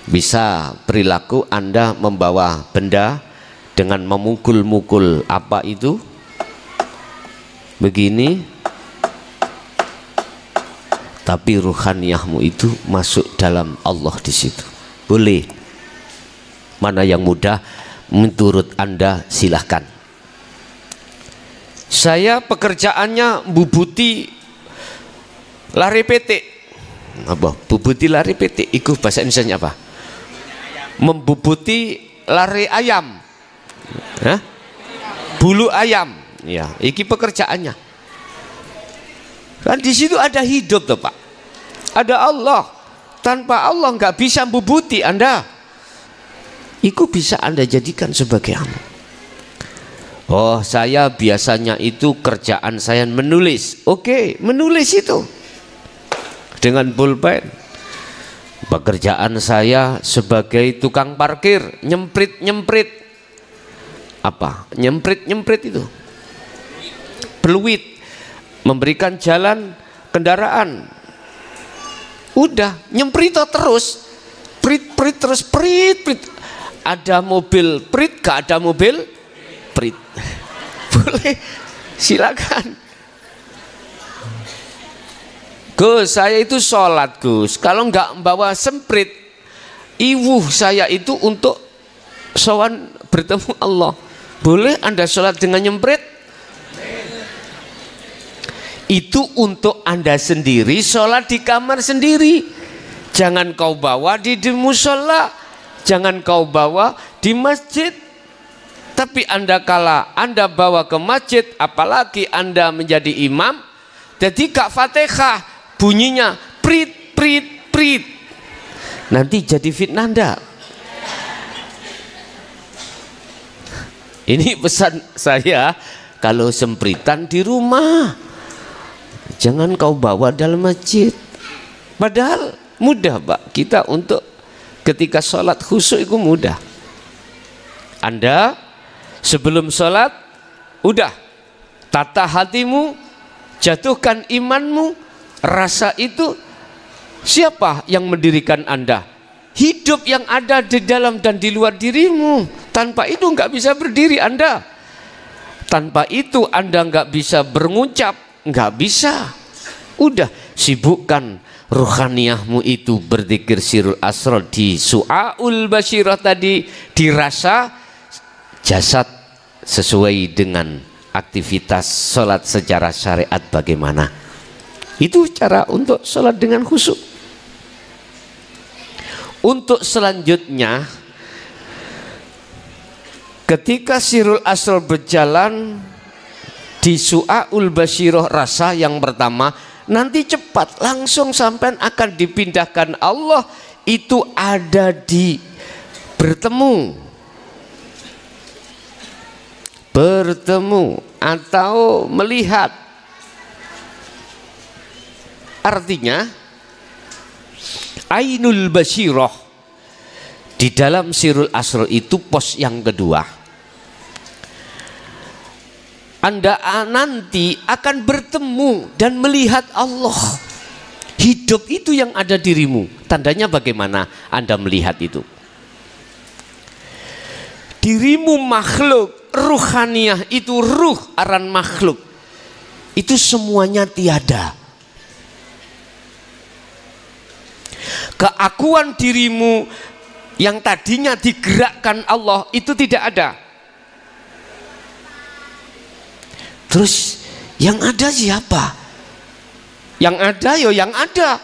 Bisa perilaku Anda membawa benda dengan memukul-mukul apa itu? Begini. Tapi ruhaniyahmu itu masuk dalam Allah di situ. Boleh. Mana yang mudah menurut Anda silahkan. Saya pekerjaannya bubuti lari petik. Apa? Bubuti lari petik. Itu bahasa Indonesianya apa? Membubuti lari ayam. Hah? Bulu ayam. Ya, iki pekerjaannya. Kan di situ ada hidup tuh Pak. Ada Allah. Tanpa Allah nggak bisa membubuti Anda. Itu bisa Anda jadikan sebagai amal. Oh, saya biasanya itu kerjaan saya menulis. Oke, menulis itu dengan pulpen. Pekerjaan saya sebagai tukang parkir, nyemprit apa? Nyemprit itu peluit, memberikan jalan kendaraan. Udah nyemprit terus, prit terus, prit. Ada mobil prit, gak ada mobil prit. Boleh, silakan. Gus, saya itu sholat Gus. Kalau nggak bawa semprit, iwuh saya itu untuk sowan bertemu Allah. Boleh Anda sholat dengan nyemprit? Itu untuk Anda sendiri, sholat di kamar sendiri. Jangan kau bawa di musola, jangan kau bawa di masjid. Tapi kala Anda bawa ke masjid, apalagi Anda menjadi imam, jadi Kak Fatihah bunyinya prit. Nanti jadi fitnah Anda. Ini pesan saya, kalau sempritan di rumah, jangan kau bawa dalam masjid. Padahal mudah Pak, kita untuk ketika sholat khusyuk itu mudah. Anda sebelum sholat udah tata hatimu, jatuhkan imanmu. Rasa itu siapa yang mendirikan Anda? hidup yang ada di dalam dan di luar dirimu. Tanpa itu nggak bisa berdiri Anda. Tanpa itu Anda nggak bisa berucap, nggak bisa. Udah, sibukkan ruhaniyahmu itu berzikir sirul asrar di su'aul basyirah tadi, dirasa jasad sesuai dengan aktivitas sholat secara syariat bagaimana. Itu cara untuk sholat dengan khusyuk. Untuk selanjutnya, ketika sirul asrar berjalan di su'aul basyirah rasa yang pertama, nanti cepat langsung sampai akan dipindahkan Allah, itu ada di bertemu atau melihat. Artinya ainul basyirah di dalam sirul asrar itu pos yang kedua. Anda nanti akan bertemu dan melihat Allah. Hidup itu yang ada dirimu. Tandanya bagaimana Anda melihat itu? Dirimu makhluk, ruhaniyah itu ruh aran makhluk. Itu semuanya tiada. Keakuan dirimu yang tadinya digerakkan Allah itu tidak ada. Terus yang ada siapa? Yang ada yo yang ada.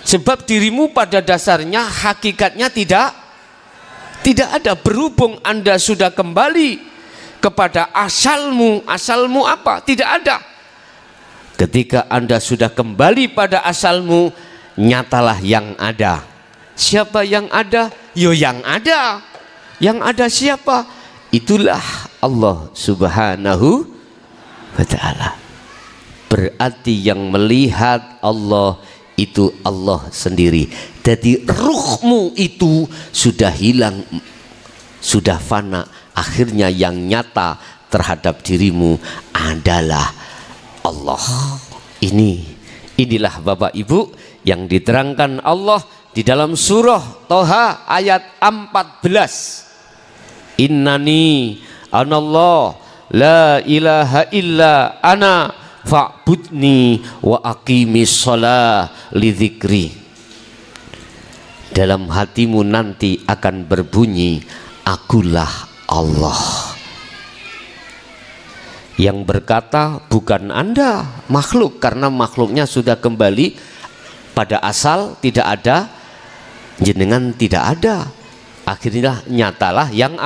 Sebab dirimu pada dasarnya hakikatnya tidak ada. Berhubung Anda sudah kembali kepada asalmu. Asalmu apa? Tidak ada. Ketika Anda sudah kembali pada asalmu, nyatalah yang ada. Siapa yang ada? Yo yang ada. Yang ada siapa? Itulah Allah Subhanahu wa ta'ala. Berarti yang melihat Allah itu Allah sendiri. Jadi ruhmu itu sudah hilang, sudah fana. Akhirnya yang nyata terhadap dirimu adalah Allah. Inilah Bapak Ibu yang diterangkan Allah di dalam surah Toha ayat 14. Innani anallah la ilaha illa ana fa'budni wa aqimis shalah li dzikri. Dalam hatimu nanti akan berbunyi, akulah Allah. Yang berkata bukan Anda, makhluk, karena makhluknya sudah kembali pada asal, tidak ada, jenengan tidak ada. Akhirnya nyatalah yang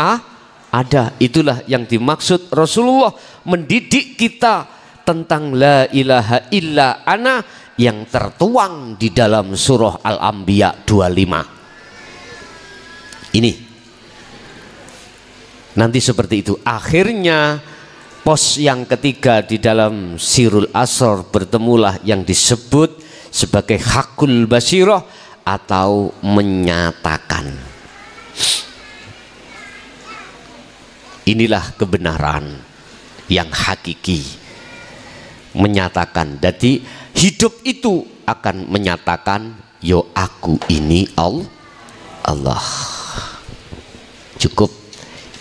ada. Itulah yang dimaksud Rasulullah mendidik kita tentang la ilaha illa ana yang tertuang di dalam surah Al-Anbiya 25. Ini nanti seperti itu. Akhirnya pos yang ketiga di dalam sirul asrar bertemulah yang disebut sebagai hakul basyirah atau menyatakan. Inilah kebenaran yang hakiki, menyatakan. Jadi hidup itu akan menyatakan, yo aku ini Allah. Cukup.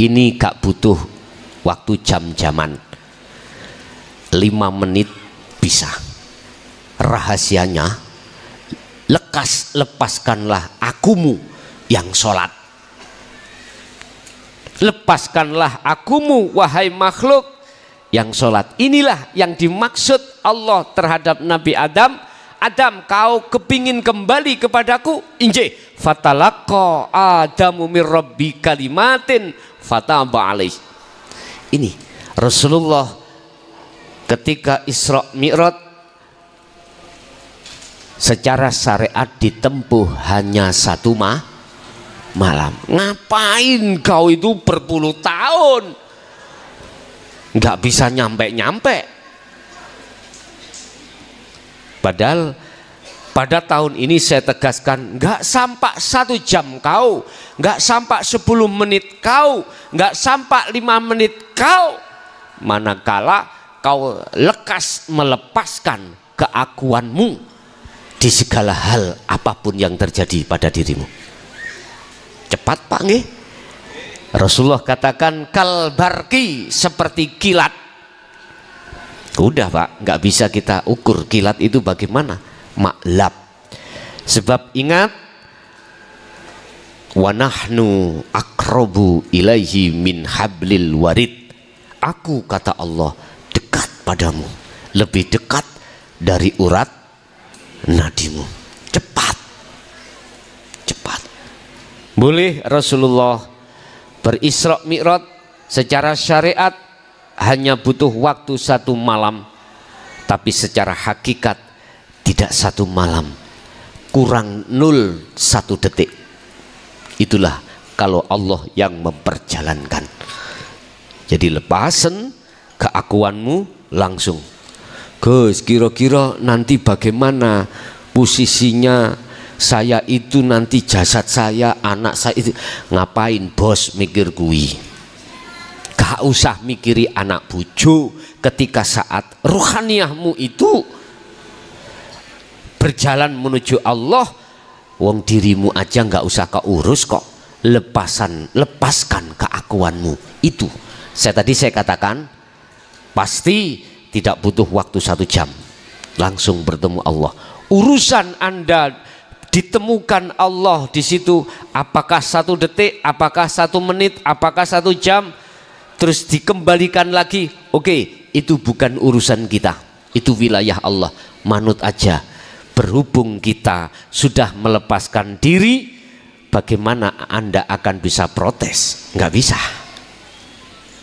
Ini gak butuh waktu jam-jaman, 5 menit bisa. Rahasianya, lepaskanlah akumu yang sholat. Lepaskanlah akumu wahai makhluk yang sholat. Inilah yang dimaksud Allah terhadap Nabi Adam. Adam, kau kepingin kembali kepadaku? Injih, fatalaqa Adamu mir rabbi kalimatin fataba alaih. Ini Rasulullah ketika Isra Mi'raj secara syariat ditempuh hanya 1 malam. Ngapain kau itu berpuluh tahun nggak bisa nyampe. Padahal pada tahun ini saya tegaskan, nggak sampai 1 jam kau, nggak sampai 10 menit kau, nggak sampai 5 menit kau, manakala kau lekas melepaskan keakuanmu di segala hal apapun yang terjadi pada dirimu. Cepat Pak nggih? Rasulullah katakan kalbarki, seperti kilat. Udah Pak, nggak bisa kita ukur kilat itu bagaimana, maklab. Sebab ingat, wa nahnu aqrabu ilaihi min hablil warid. Aku, kata Allah, dekat padamu, lebih dekat dari urat nadimu. Cepat, cepat. Boleh Rasulullah berisra mi'raj secara syariat hanya butuh waktu 1 malam, tapi secara hakikat tidak 1 malam, kurang 1 detik. Itulah kalau Allah yang memperjalankan. Jadi lepasan keakuanmu langsung, Gus, kira-kira nanti bagaimana posisinya saya itu, nanti jasad saya, anak saya itu. Ngapain bos mikir kui? Gak usah mikiri anak bojo ketika saat ruhaniyahmu itu berjalan menuju Allah. Wong dirimu aja nggak usah keurus kok. Lepaskan keakuanmu itu. Saya katakan pasti tidak butuh waktu 1 jam, langsung bertemu Allah. Urusan Anda ditemukan Allah di situ, apakah 1 detik, apakah 1 menit, apakah 1 jam, terus dikembalikan lagi. Oke, itu bukan urusan kita, itu wilayah Allah. Manut aja. Berhubung kita sudah melepaskan diri, bagaimana Anda akan bisa protes? Nggak bisa.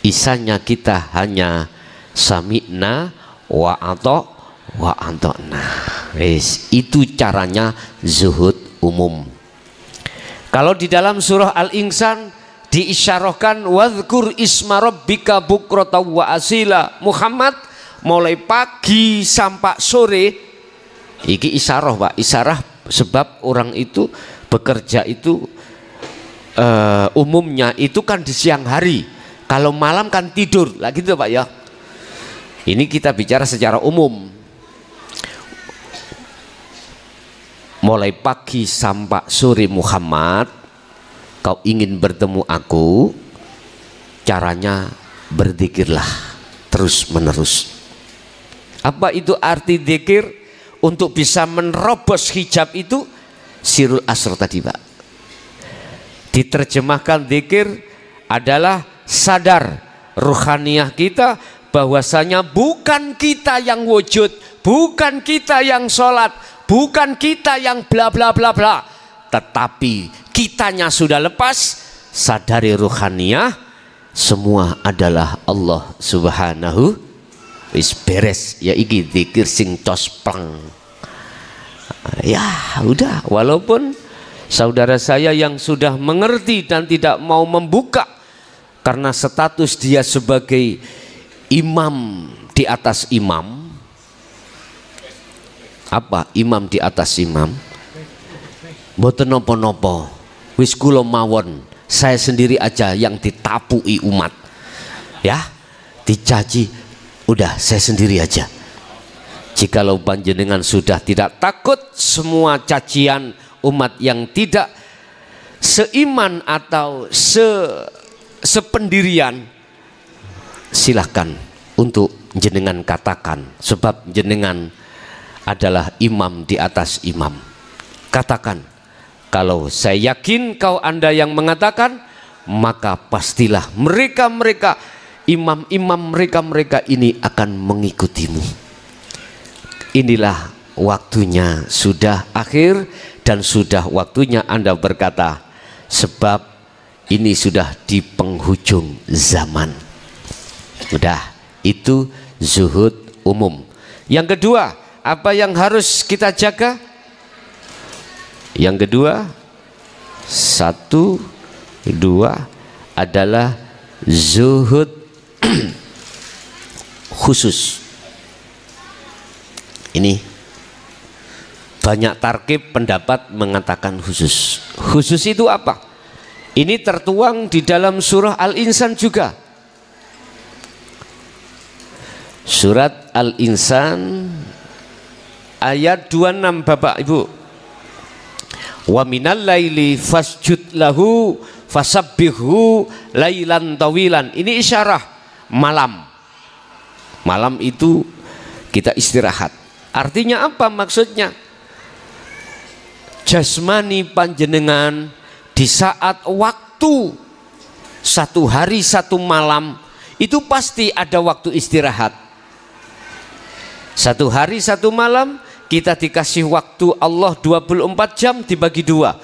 Isanya kita hanya sami'na wa ata'na. Itu caranya zuhud umum. Kalau di dalam surah Al-Insan diisyarahkan wadhkur isma rabbika bukrata wa asila. Muhammad, mulai pagi sampai sore. Iki isyarah Pak, isyarah sebab orang itu bekerja itu umumnya itu kan di siang hari, kalau malam kan tidur lah gitu Pak ya. Ini kita bicara secara umum. Mulai pagi sampai sore Muhammad, kau ingin bertemu aku, caranya berzikirlah terus menerus. Apa itu arti zikir? Untuk bisa menerobos hijab itu sirul asr tadi Pak. Diterjemahkan zikir adalah sadar ruhaniyah kita bahwasanya bukan kita yang wujud, bukan kita yang sholat, bukan kita yang bla bla bla bla, tetapi kitanya sudah lepas. Sadari ruhaniyah, semua adalah Allah Subhanahu. Wis beres ya, iki zikir sing cosplang. Ya udah, walaupun saudara saya yang sudah mengerti dan tidak mau membuka karena status dia sebagai imam di atas imam. Apa imam di atas imam? Mboten napa-napa. Wis kula mawon, saya sendiri aja yang ditapui umat. Ya, dicaci. Udah, saya sendiri aja. Jikalau panjenengan sudah tidak takut semua cacian umat yang tidak seiman atau sependirian, silahkan untuk jenengan katakan, sebab jenengan adalah imam di atas imam. Katakan, kalau saya yakin kau Anda yang mengatakan, maka pastilah mereka-mereka imam-imam mereka ini akan mengikutimu. Inilah waktunya sudah akhir dan sudah waktunya Anda berkata, sebab ini sudah di penghujung zaman. Udah, itu zuhud umum. Yang kedua, apa yang harus kita jaga? Yang kedua, 1, 2 adalah zuhud khusus. Ini banyak tarkib pendapat mengatakan khusus. Khusus itu apa? Ini tertuang di dalam surah Al-Insan juga. Surat Al-Insan ayat 26 Bapak Ibu. Wa minal laili fasjud lahu fasabbihu lailan tawilan. Ini isyarah malam. Malam itu kita istirahat. Artinya apa maksudnya? Jasmani panjenengan di saat waktu satu hari satu malam itu pasti ada waktu istirahat. Satu hari satu malam kita dikasih waktu Allah 24 jam dibagi dua.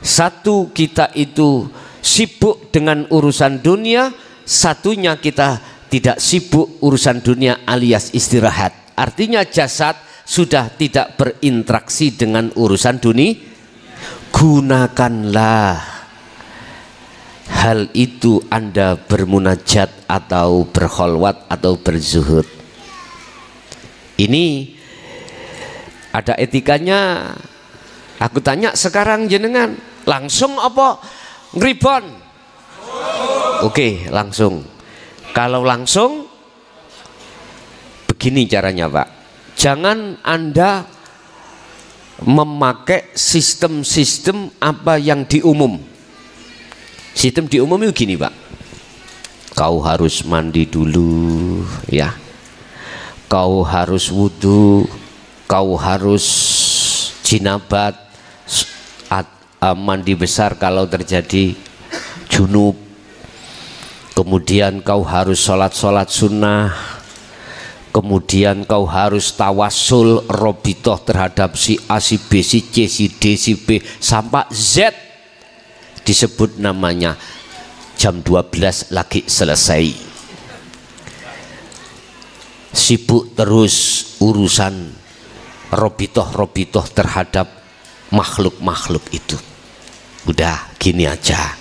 Satu kita itu sibuk dengan urusan dunia, satunya kita tidak sibuk urusan dunia alias istirahat. Artinya jasad sudah tidak berinteraksi dengan urusan dunia. Gunakanlah hal itu Anda bermunajat atau berkholwat atau berzuhud. Ini ada etikanya. Aku tanya sekarang jenengan langsung apa ngribon? Oke, langsung. Kalau langsung begini caranya Pak, jangan Anda memakai sistem-sistem apa yang diumum. Sistem diumum itu gini Pak, kau harus mandi dulu ya, kau harus wudhu, kau harus jinabat, mandi besar kalau terjadi junub, kemudian kau harus sholat sunnah, kemudian kau harus tawasul robitoh terhadap si A, si B, si C, si D, si B sampai Z, disebut namanya jam 12 lagi selesai. Sibuk terus urusan robitoh terhadap makhluk-makhluk itu. Udah gini aja.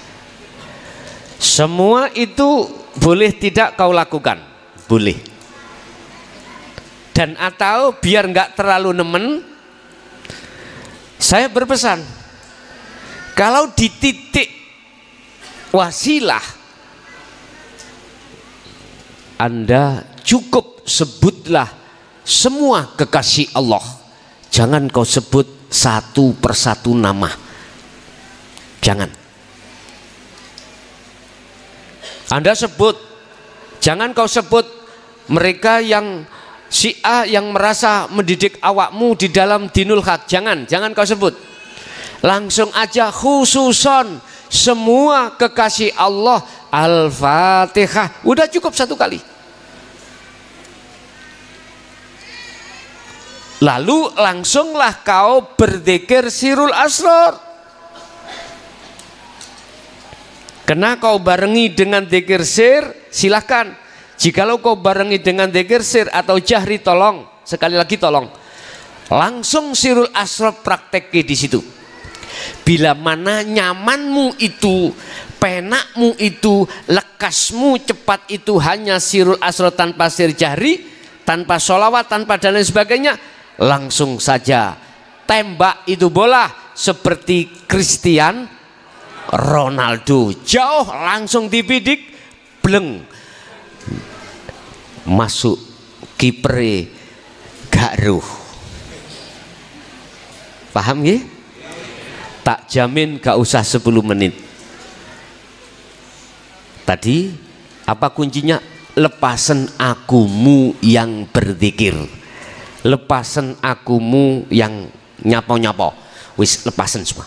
Semua itu boleh tidak kau lakukan? Boleh. Dan atau biar nggak terlalu nemen, saya berpesan, kalau di titik wasilah Anda cukup sebutlah semua kekasih Allah. Jangan kau sebut satu persatu nama. Jangan. Anda sebut, jangan kau sebut mereka yang si A yang merasa mendidik awakmu di dalam dinul haq. Jangan kau sebut. Langsung aja khususon semua kekasih Allah, Al-Fatihah. Udah cukup satu kali. Lalu langsunglah kau berzikir sirul asrar. Kena kau barengi dengan zikir sir, silahkan. Jikalau kau barengi dengan zikir sir atau jahri, tolong, sekali lagi tolong, langsung sirul asrar praktek di situ. Bila mana nyamanmu itu, penakmu itu, lekasmu cepat itu hanya sirul asrar tanpa sir jahri, tanpa sholawat, tanpa dan lain sebagainya, langsung saja tembak itu bola seperti Cristiano Ronaldo, jauh langsung dibidik, bleng, masuk kipre gak ruh. Paham ya? Tak jamin gak usah 10 menit. Tadi apa kuncinya? Lepasan akumu yang berzikir, lepasan akumu yang nyapo-nyapo, wis lepasan semua,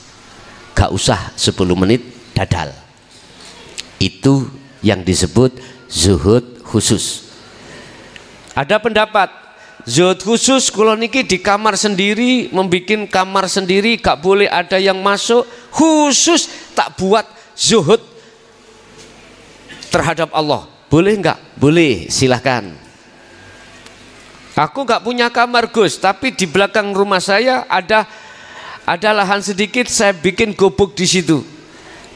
gak usah 10 menit dadal. Itu yang disebut zuhud khusus. Ada pendapat zuhud khusus kalau niki di kamar sendiri, membuat kamar sendiri, gak boleh ada yang masuk, khusus tak buat zuhud terhadap Allah. Boleh enggak? Boleh, silahkan. Aku gak punya kamar Gus, tapi di belakang rumah saya ada lahan sedikit, saya bikin gubuk di situ.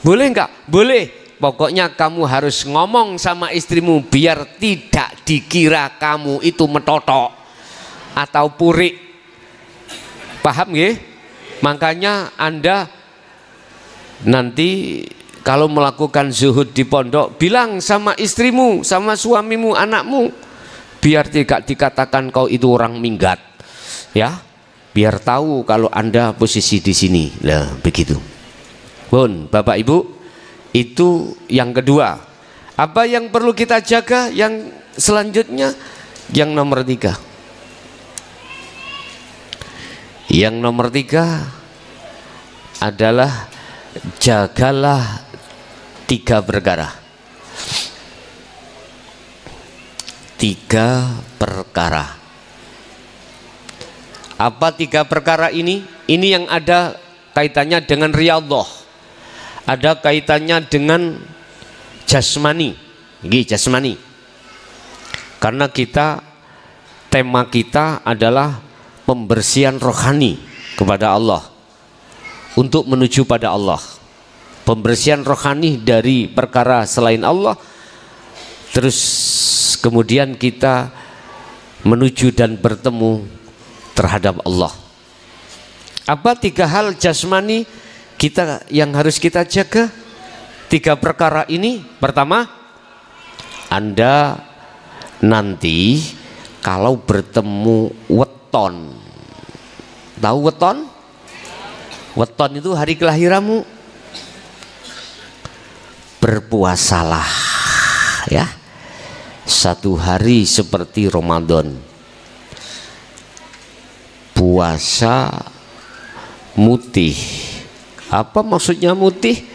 Boleh enggak? Boleh. Pokoknya kamu harus ngomong sama istrimu biar tidak dikira kamu itu metotok atau purik. Paham ya? Makanya Anda nanti kalau melakukan zuhud di pondok, bilang sama istrimu, sama suamimu, anakmu, biar tidak dikatakan kau itu orang minggat. Ya, biar tahu kalau Anda posisi di sini. Lah begitu. Bun, Bapak Ibu, itu yang kedua. Apa yang perlu kita jaga? Yang selanjutnya, yang nomor 3. Yang nomor 3 adalah jagalah 3 perkara. 3 perkara. Apa 3 perkara ini? Ini yang ada kaitannya dengan riyadhah, ada kaitannya dengan jasmani. Ini jasmani. Karena tema kita adalah pembersihan rohani kepada Allah untuk menuju pada Allah. Pembersihan rohani dari perkara selain Allah, terus kemudian kita menuju dan bertemu terhadap Allah. Apa 3 hal jasmani kita yang harus kita jaga? 3 perkara ini. Pertama, Anda nanti kalau bertemu weton, tahu weton? Weton itu hari kelahiranmu, berpuasalah ya 1 hari seperti Ramadan. Puasa mutih. Apa maksudnya mutih?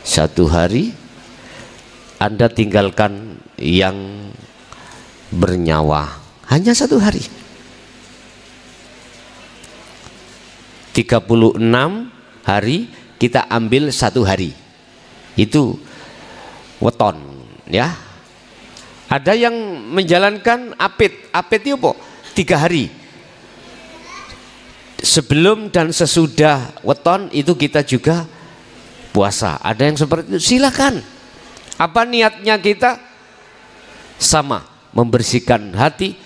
1 hari Anda tinggalkan yang bernyawa, hanya 1 hari. 36 hari kita ambil 1 hari, itu weton ya. Ada yang menjalankan apit. Apit itu apa? 3 hari sebelum dan sesudah weton itu kita juga puasa. Ada yang seperti itu, silakan. Apa niatnya kita? Sama, membersihkan hati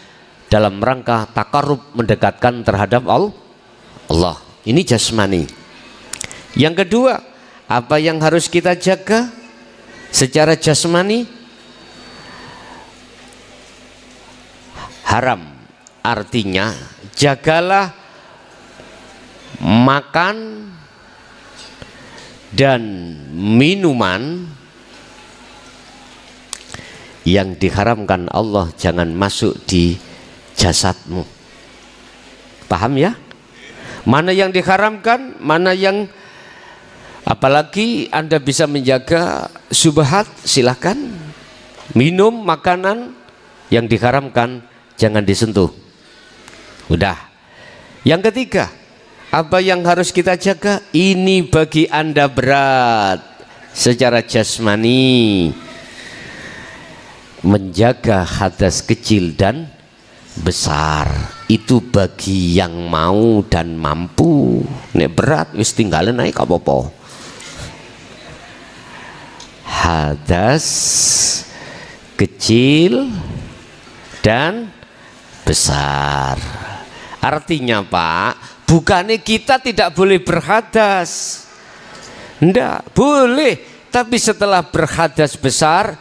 dalam rangka takarrub, mendekatkan terhadap Allah. Ini jasmani. Yang kedua, apa yang harus kita jaga secara jasmani? Haram. Artinya jagalah makan dan minuman yang diharamkan Allah jangan masuk di jasadmu. Paham ya? Mana yang diharamkan, mana yang, apalagi Anda bisa menjaga syubhat, silahkan. Minum makanan yang diharamkan jangan disentuh. Udah. Yang ketiga, apa yang harus kita jaga? Ini bagi Anda berat secara jasmani, menjaga hadas kecil dan besar. Itu bagi yang mau dan mampu. Nek berat wis tinggalan naik apa-apa. Hadas kecil dan besar. Artinya Pak, bukannya kita tidak boleh berhadas. Enggak, boleh. Tapi setelah berhadas besar,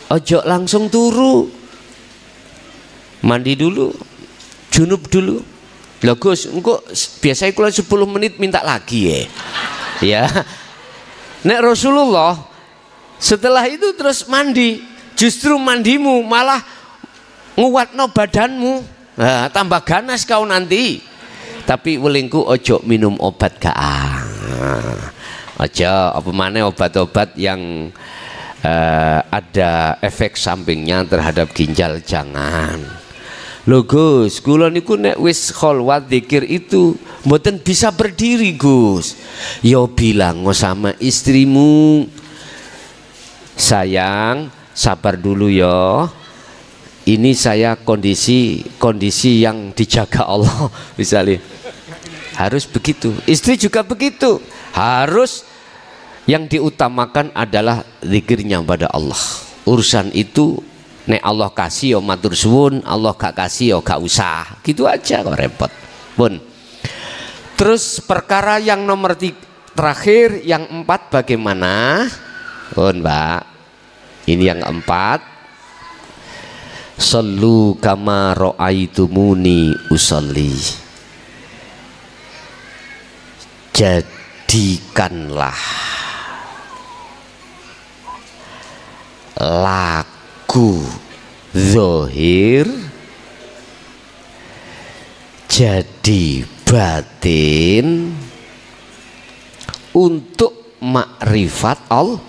ojo langsung turu. Mandi dulu, junub dulu. Lah Gus, engko biasanya kalau 10 menit minta lagi ya. Ya. Nek Rasulullah setelah itu terus mandi. Justru mandimu malah nguatno badanmu. Nah, tambah ganas kau nanti. Tapi welingku ojo minum obat ojo apa mana obat-obat yang ada efek sampingnya terhadap ginjal, jangan. Lho Gus, kula niku nek wis kholwat zikir itu mboten bisa berdiri Gus. Yo bilang sama istrimu, sayang sabar dulu yo. Ini saya kondisi yang dijaga Allah misalnya. Harus begitu. Istri juga begitu. Harus yang diutamakan adalah zikirnya pada Allah. Urusan itu nek Allah kasih yo matur suwun, Allah gak kasih yo gak usah. Gitu aja kok repot. Pun. Terus perkara yang nomor terakhir, yang 4 bagaimana? Pun Mbak. Ini yang 4. Sallu kama ra'aitumuni usolli. jadikanlah laku zahir jadi batin untuk makrifat Allah,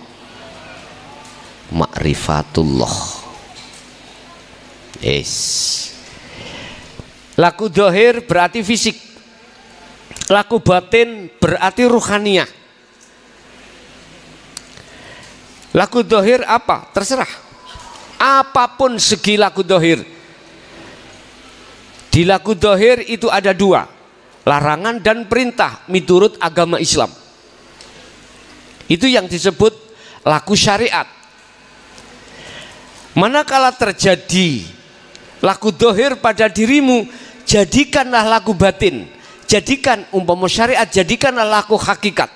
makrifatullah. Laku zahir berarti fisik, laku batin berarti ruhaniyah. Laku zahir apa? Terserah. Apapun segi laku zahir. Di laku zahir itu ada dua, larangan dan perintah menurut agama Islam. Itu yang disebut laku syariat. Manakala terjadi laku zahir pada dirimu, jadikanlah laku batin. Jadikan umpama syariat, jadikanlah laku hakikat.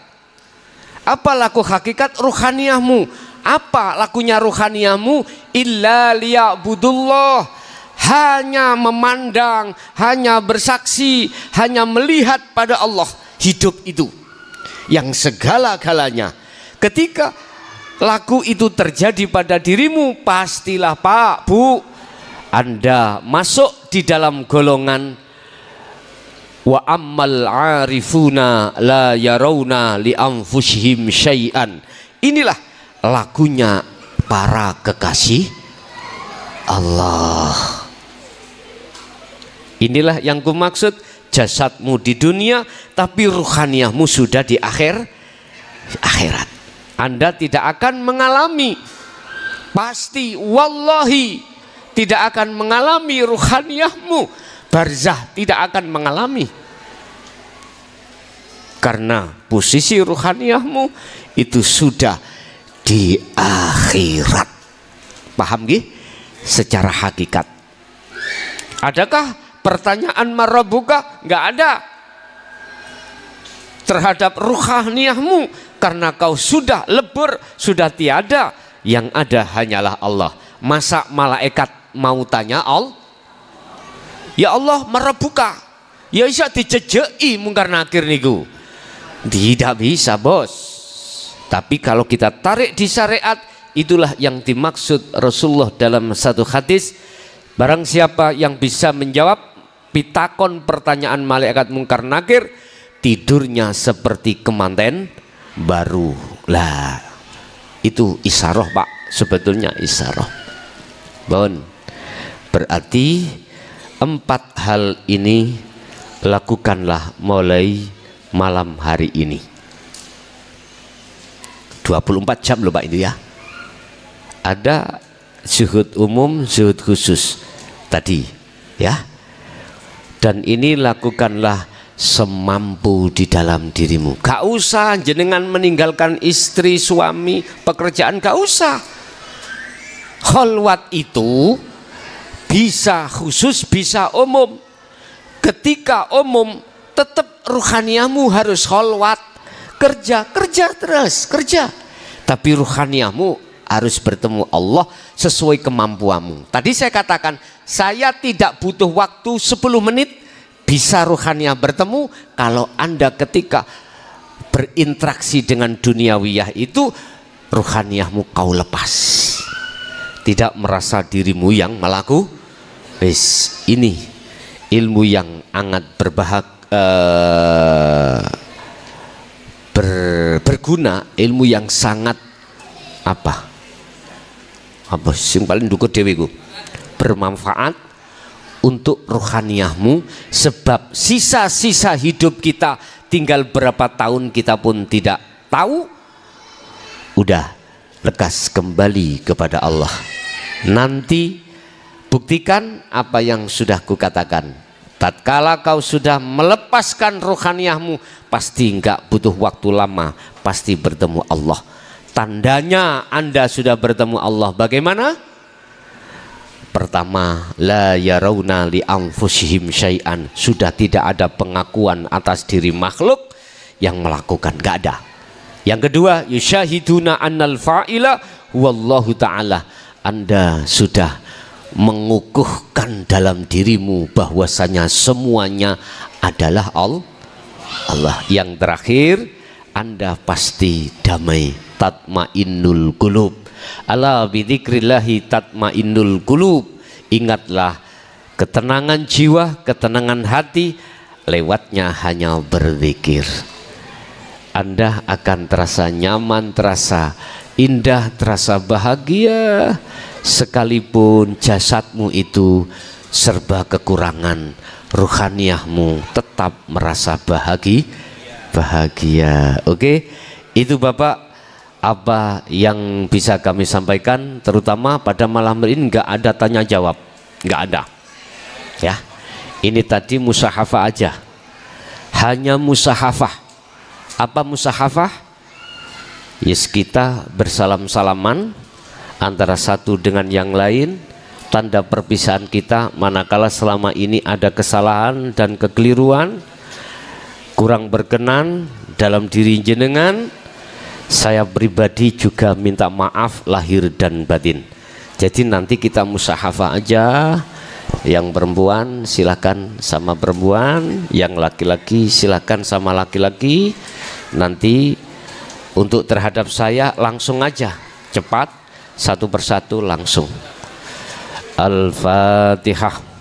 Apa laku hakikat? Ruhaniyahmu. Apa lakunya ruhaniyahmu? Illa liya'budullah, hanya memandang, hanya bersaksi, hanya melihat pada Allah. Hidup itu yang segala-galanya. Ketika laku itu terjadi pada dirimu, pastilah Pak, Bu, Anda masuk di dalam golongan wa ammal arifuna la yarawna li anfusihim syai'an. Inilah lakunya para kekasih Allah. Inilah yang kumaksud, jasadmu di dunia tapi ruhaniyahmu sudah di akhirat. Anda tidak akan mengalami, pasti wallahi tidak akan mengalami ruhaniyahmu, barzah tidak akan mengalami, karena posisi ruhaniyahmu itu sudah di akhirat. Paham gih? Secara hakikat. Adakah pertanyaan marabuka? Nggak ada terhadap ruhaniyahmu, karena kau sudah lebur, sudah tiada. Yang ada hanyalah Allah. Masa malaikat mau tanya Allah? Ya Allah marabuka, ya bisa dijejei mungkar nakir niku. Tidak bisa, bos. Tapi kalau kita tarik di syariat, itulah yang dimaksud Rasulullah dalam satu hadis. Barang siapa yang bisa menjawab pitakon pertanyaan malaikat mungkar nakir, tidurnya seperti kemanten baru. Lah, itu isyarah Pak, sebetulnya isyarah. Bon, berarti 4 hal ini lakukanlah mulai malam hari ini. 24 jam loh Pak itu ya. Ada zuhud umum, zuhud khusus tadi ya. Dan ini lakukanlah semampu di dalam dirimu. Gak usah jenengan meninggalkan istri, suami, pekerjaan, gak usah. Khalwat itu bisa khusus, bisa umum. Ketika umum, tetap ruhaniyahmu harus khalwat. Kerja terus, kerja. Tapi ruhaniyahmu harus bertemu Allah sesuai kemampuanmu. Tadi saya katakan, saya tidak butuh waktu 10 menit bisa ruhaniyah bertemu. Kalau Anda ketika berinteraksi dengan duniawiyah itu, ruhaniyahmu kau lepas. Tidak merasa dirimu yang melaku. Ini ilmu yang sangat berguna, ilmu yang sangat apa sing paling dukur dewiku, bermanfaat untuk ruhaniyahmu. Sebab sisa-sisa hidup kita tinggal berapa tahun kita pun tidak tahu. Udah lekas kembali kepada Allah. Nanti buktikan apa yang sudah kukatakan. Tatkala kau sudah melepaskan ruhaniyahmu, pasti enggak butuh waktu lama, pasti bertemu Allah. Tandanya Anda sudah bertemu Allah bagaimana? Pertama, la yarawna li anfusihim syai'an, sudah tidak ada pengakuan atas diri makhluk yang melakukan, enggak ada. Yang kedua, yusyahiduna annal fa'ila wallahu ta'ala, Anda sudah mengukuhkan dalam dirimu bahwasanya semuanya adalah Allah. Yang terakhir, Anda pasti damai. Tatmainnul qulub. Ala bidzikrillahi tatmainnul qulub. Ingatlah ketenangan jiwa, ketenangan hati, lewatnya hanya berzikir. Anda akan terasa nyaman, terasa indah, terasa bahagia, sekalipun jasadmu itu serba kekurangan, ruhaniyahmu tetap merasa bahagia. Oke, itu Bapak apa yang bisa kami sampaikan, terutama pada malam ini. Nggak ada tanya jawab, nggak ada ya. Ini tadi musahafah aja, hanya musahafah. Apa musahafah? Yes, kita bersalam-salaman antara satu dengan yang lain, tanda perpisahan kita manakala selama ini ada kesalahan dan kekeliruan, kurang berkenan dalam diri jenengan. Saya pribadi juga minta maaf lahir dan batin. Jadi nanti kita musahafah aja. Yang perempuan silakan sama perempuan, yang laki-laki silakan sama laki-laki. Nanti untuk terhadap saya langsung aja, cepat, satu persatu langsung. Al-Fatihah.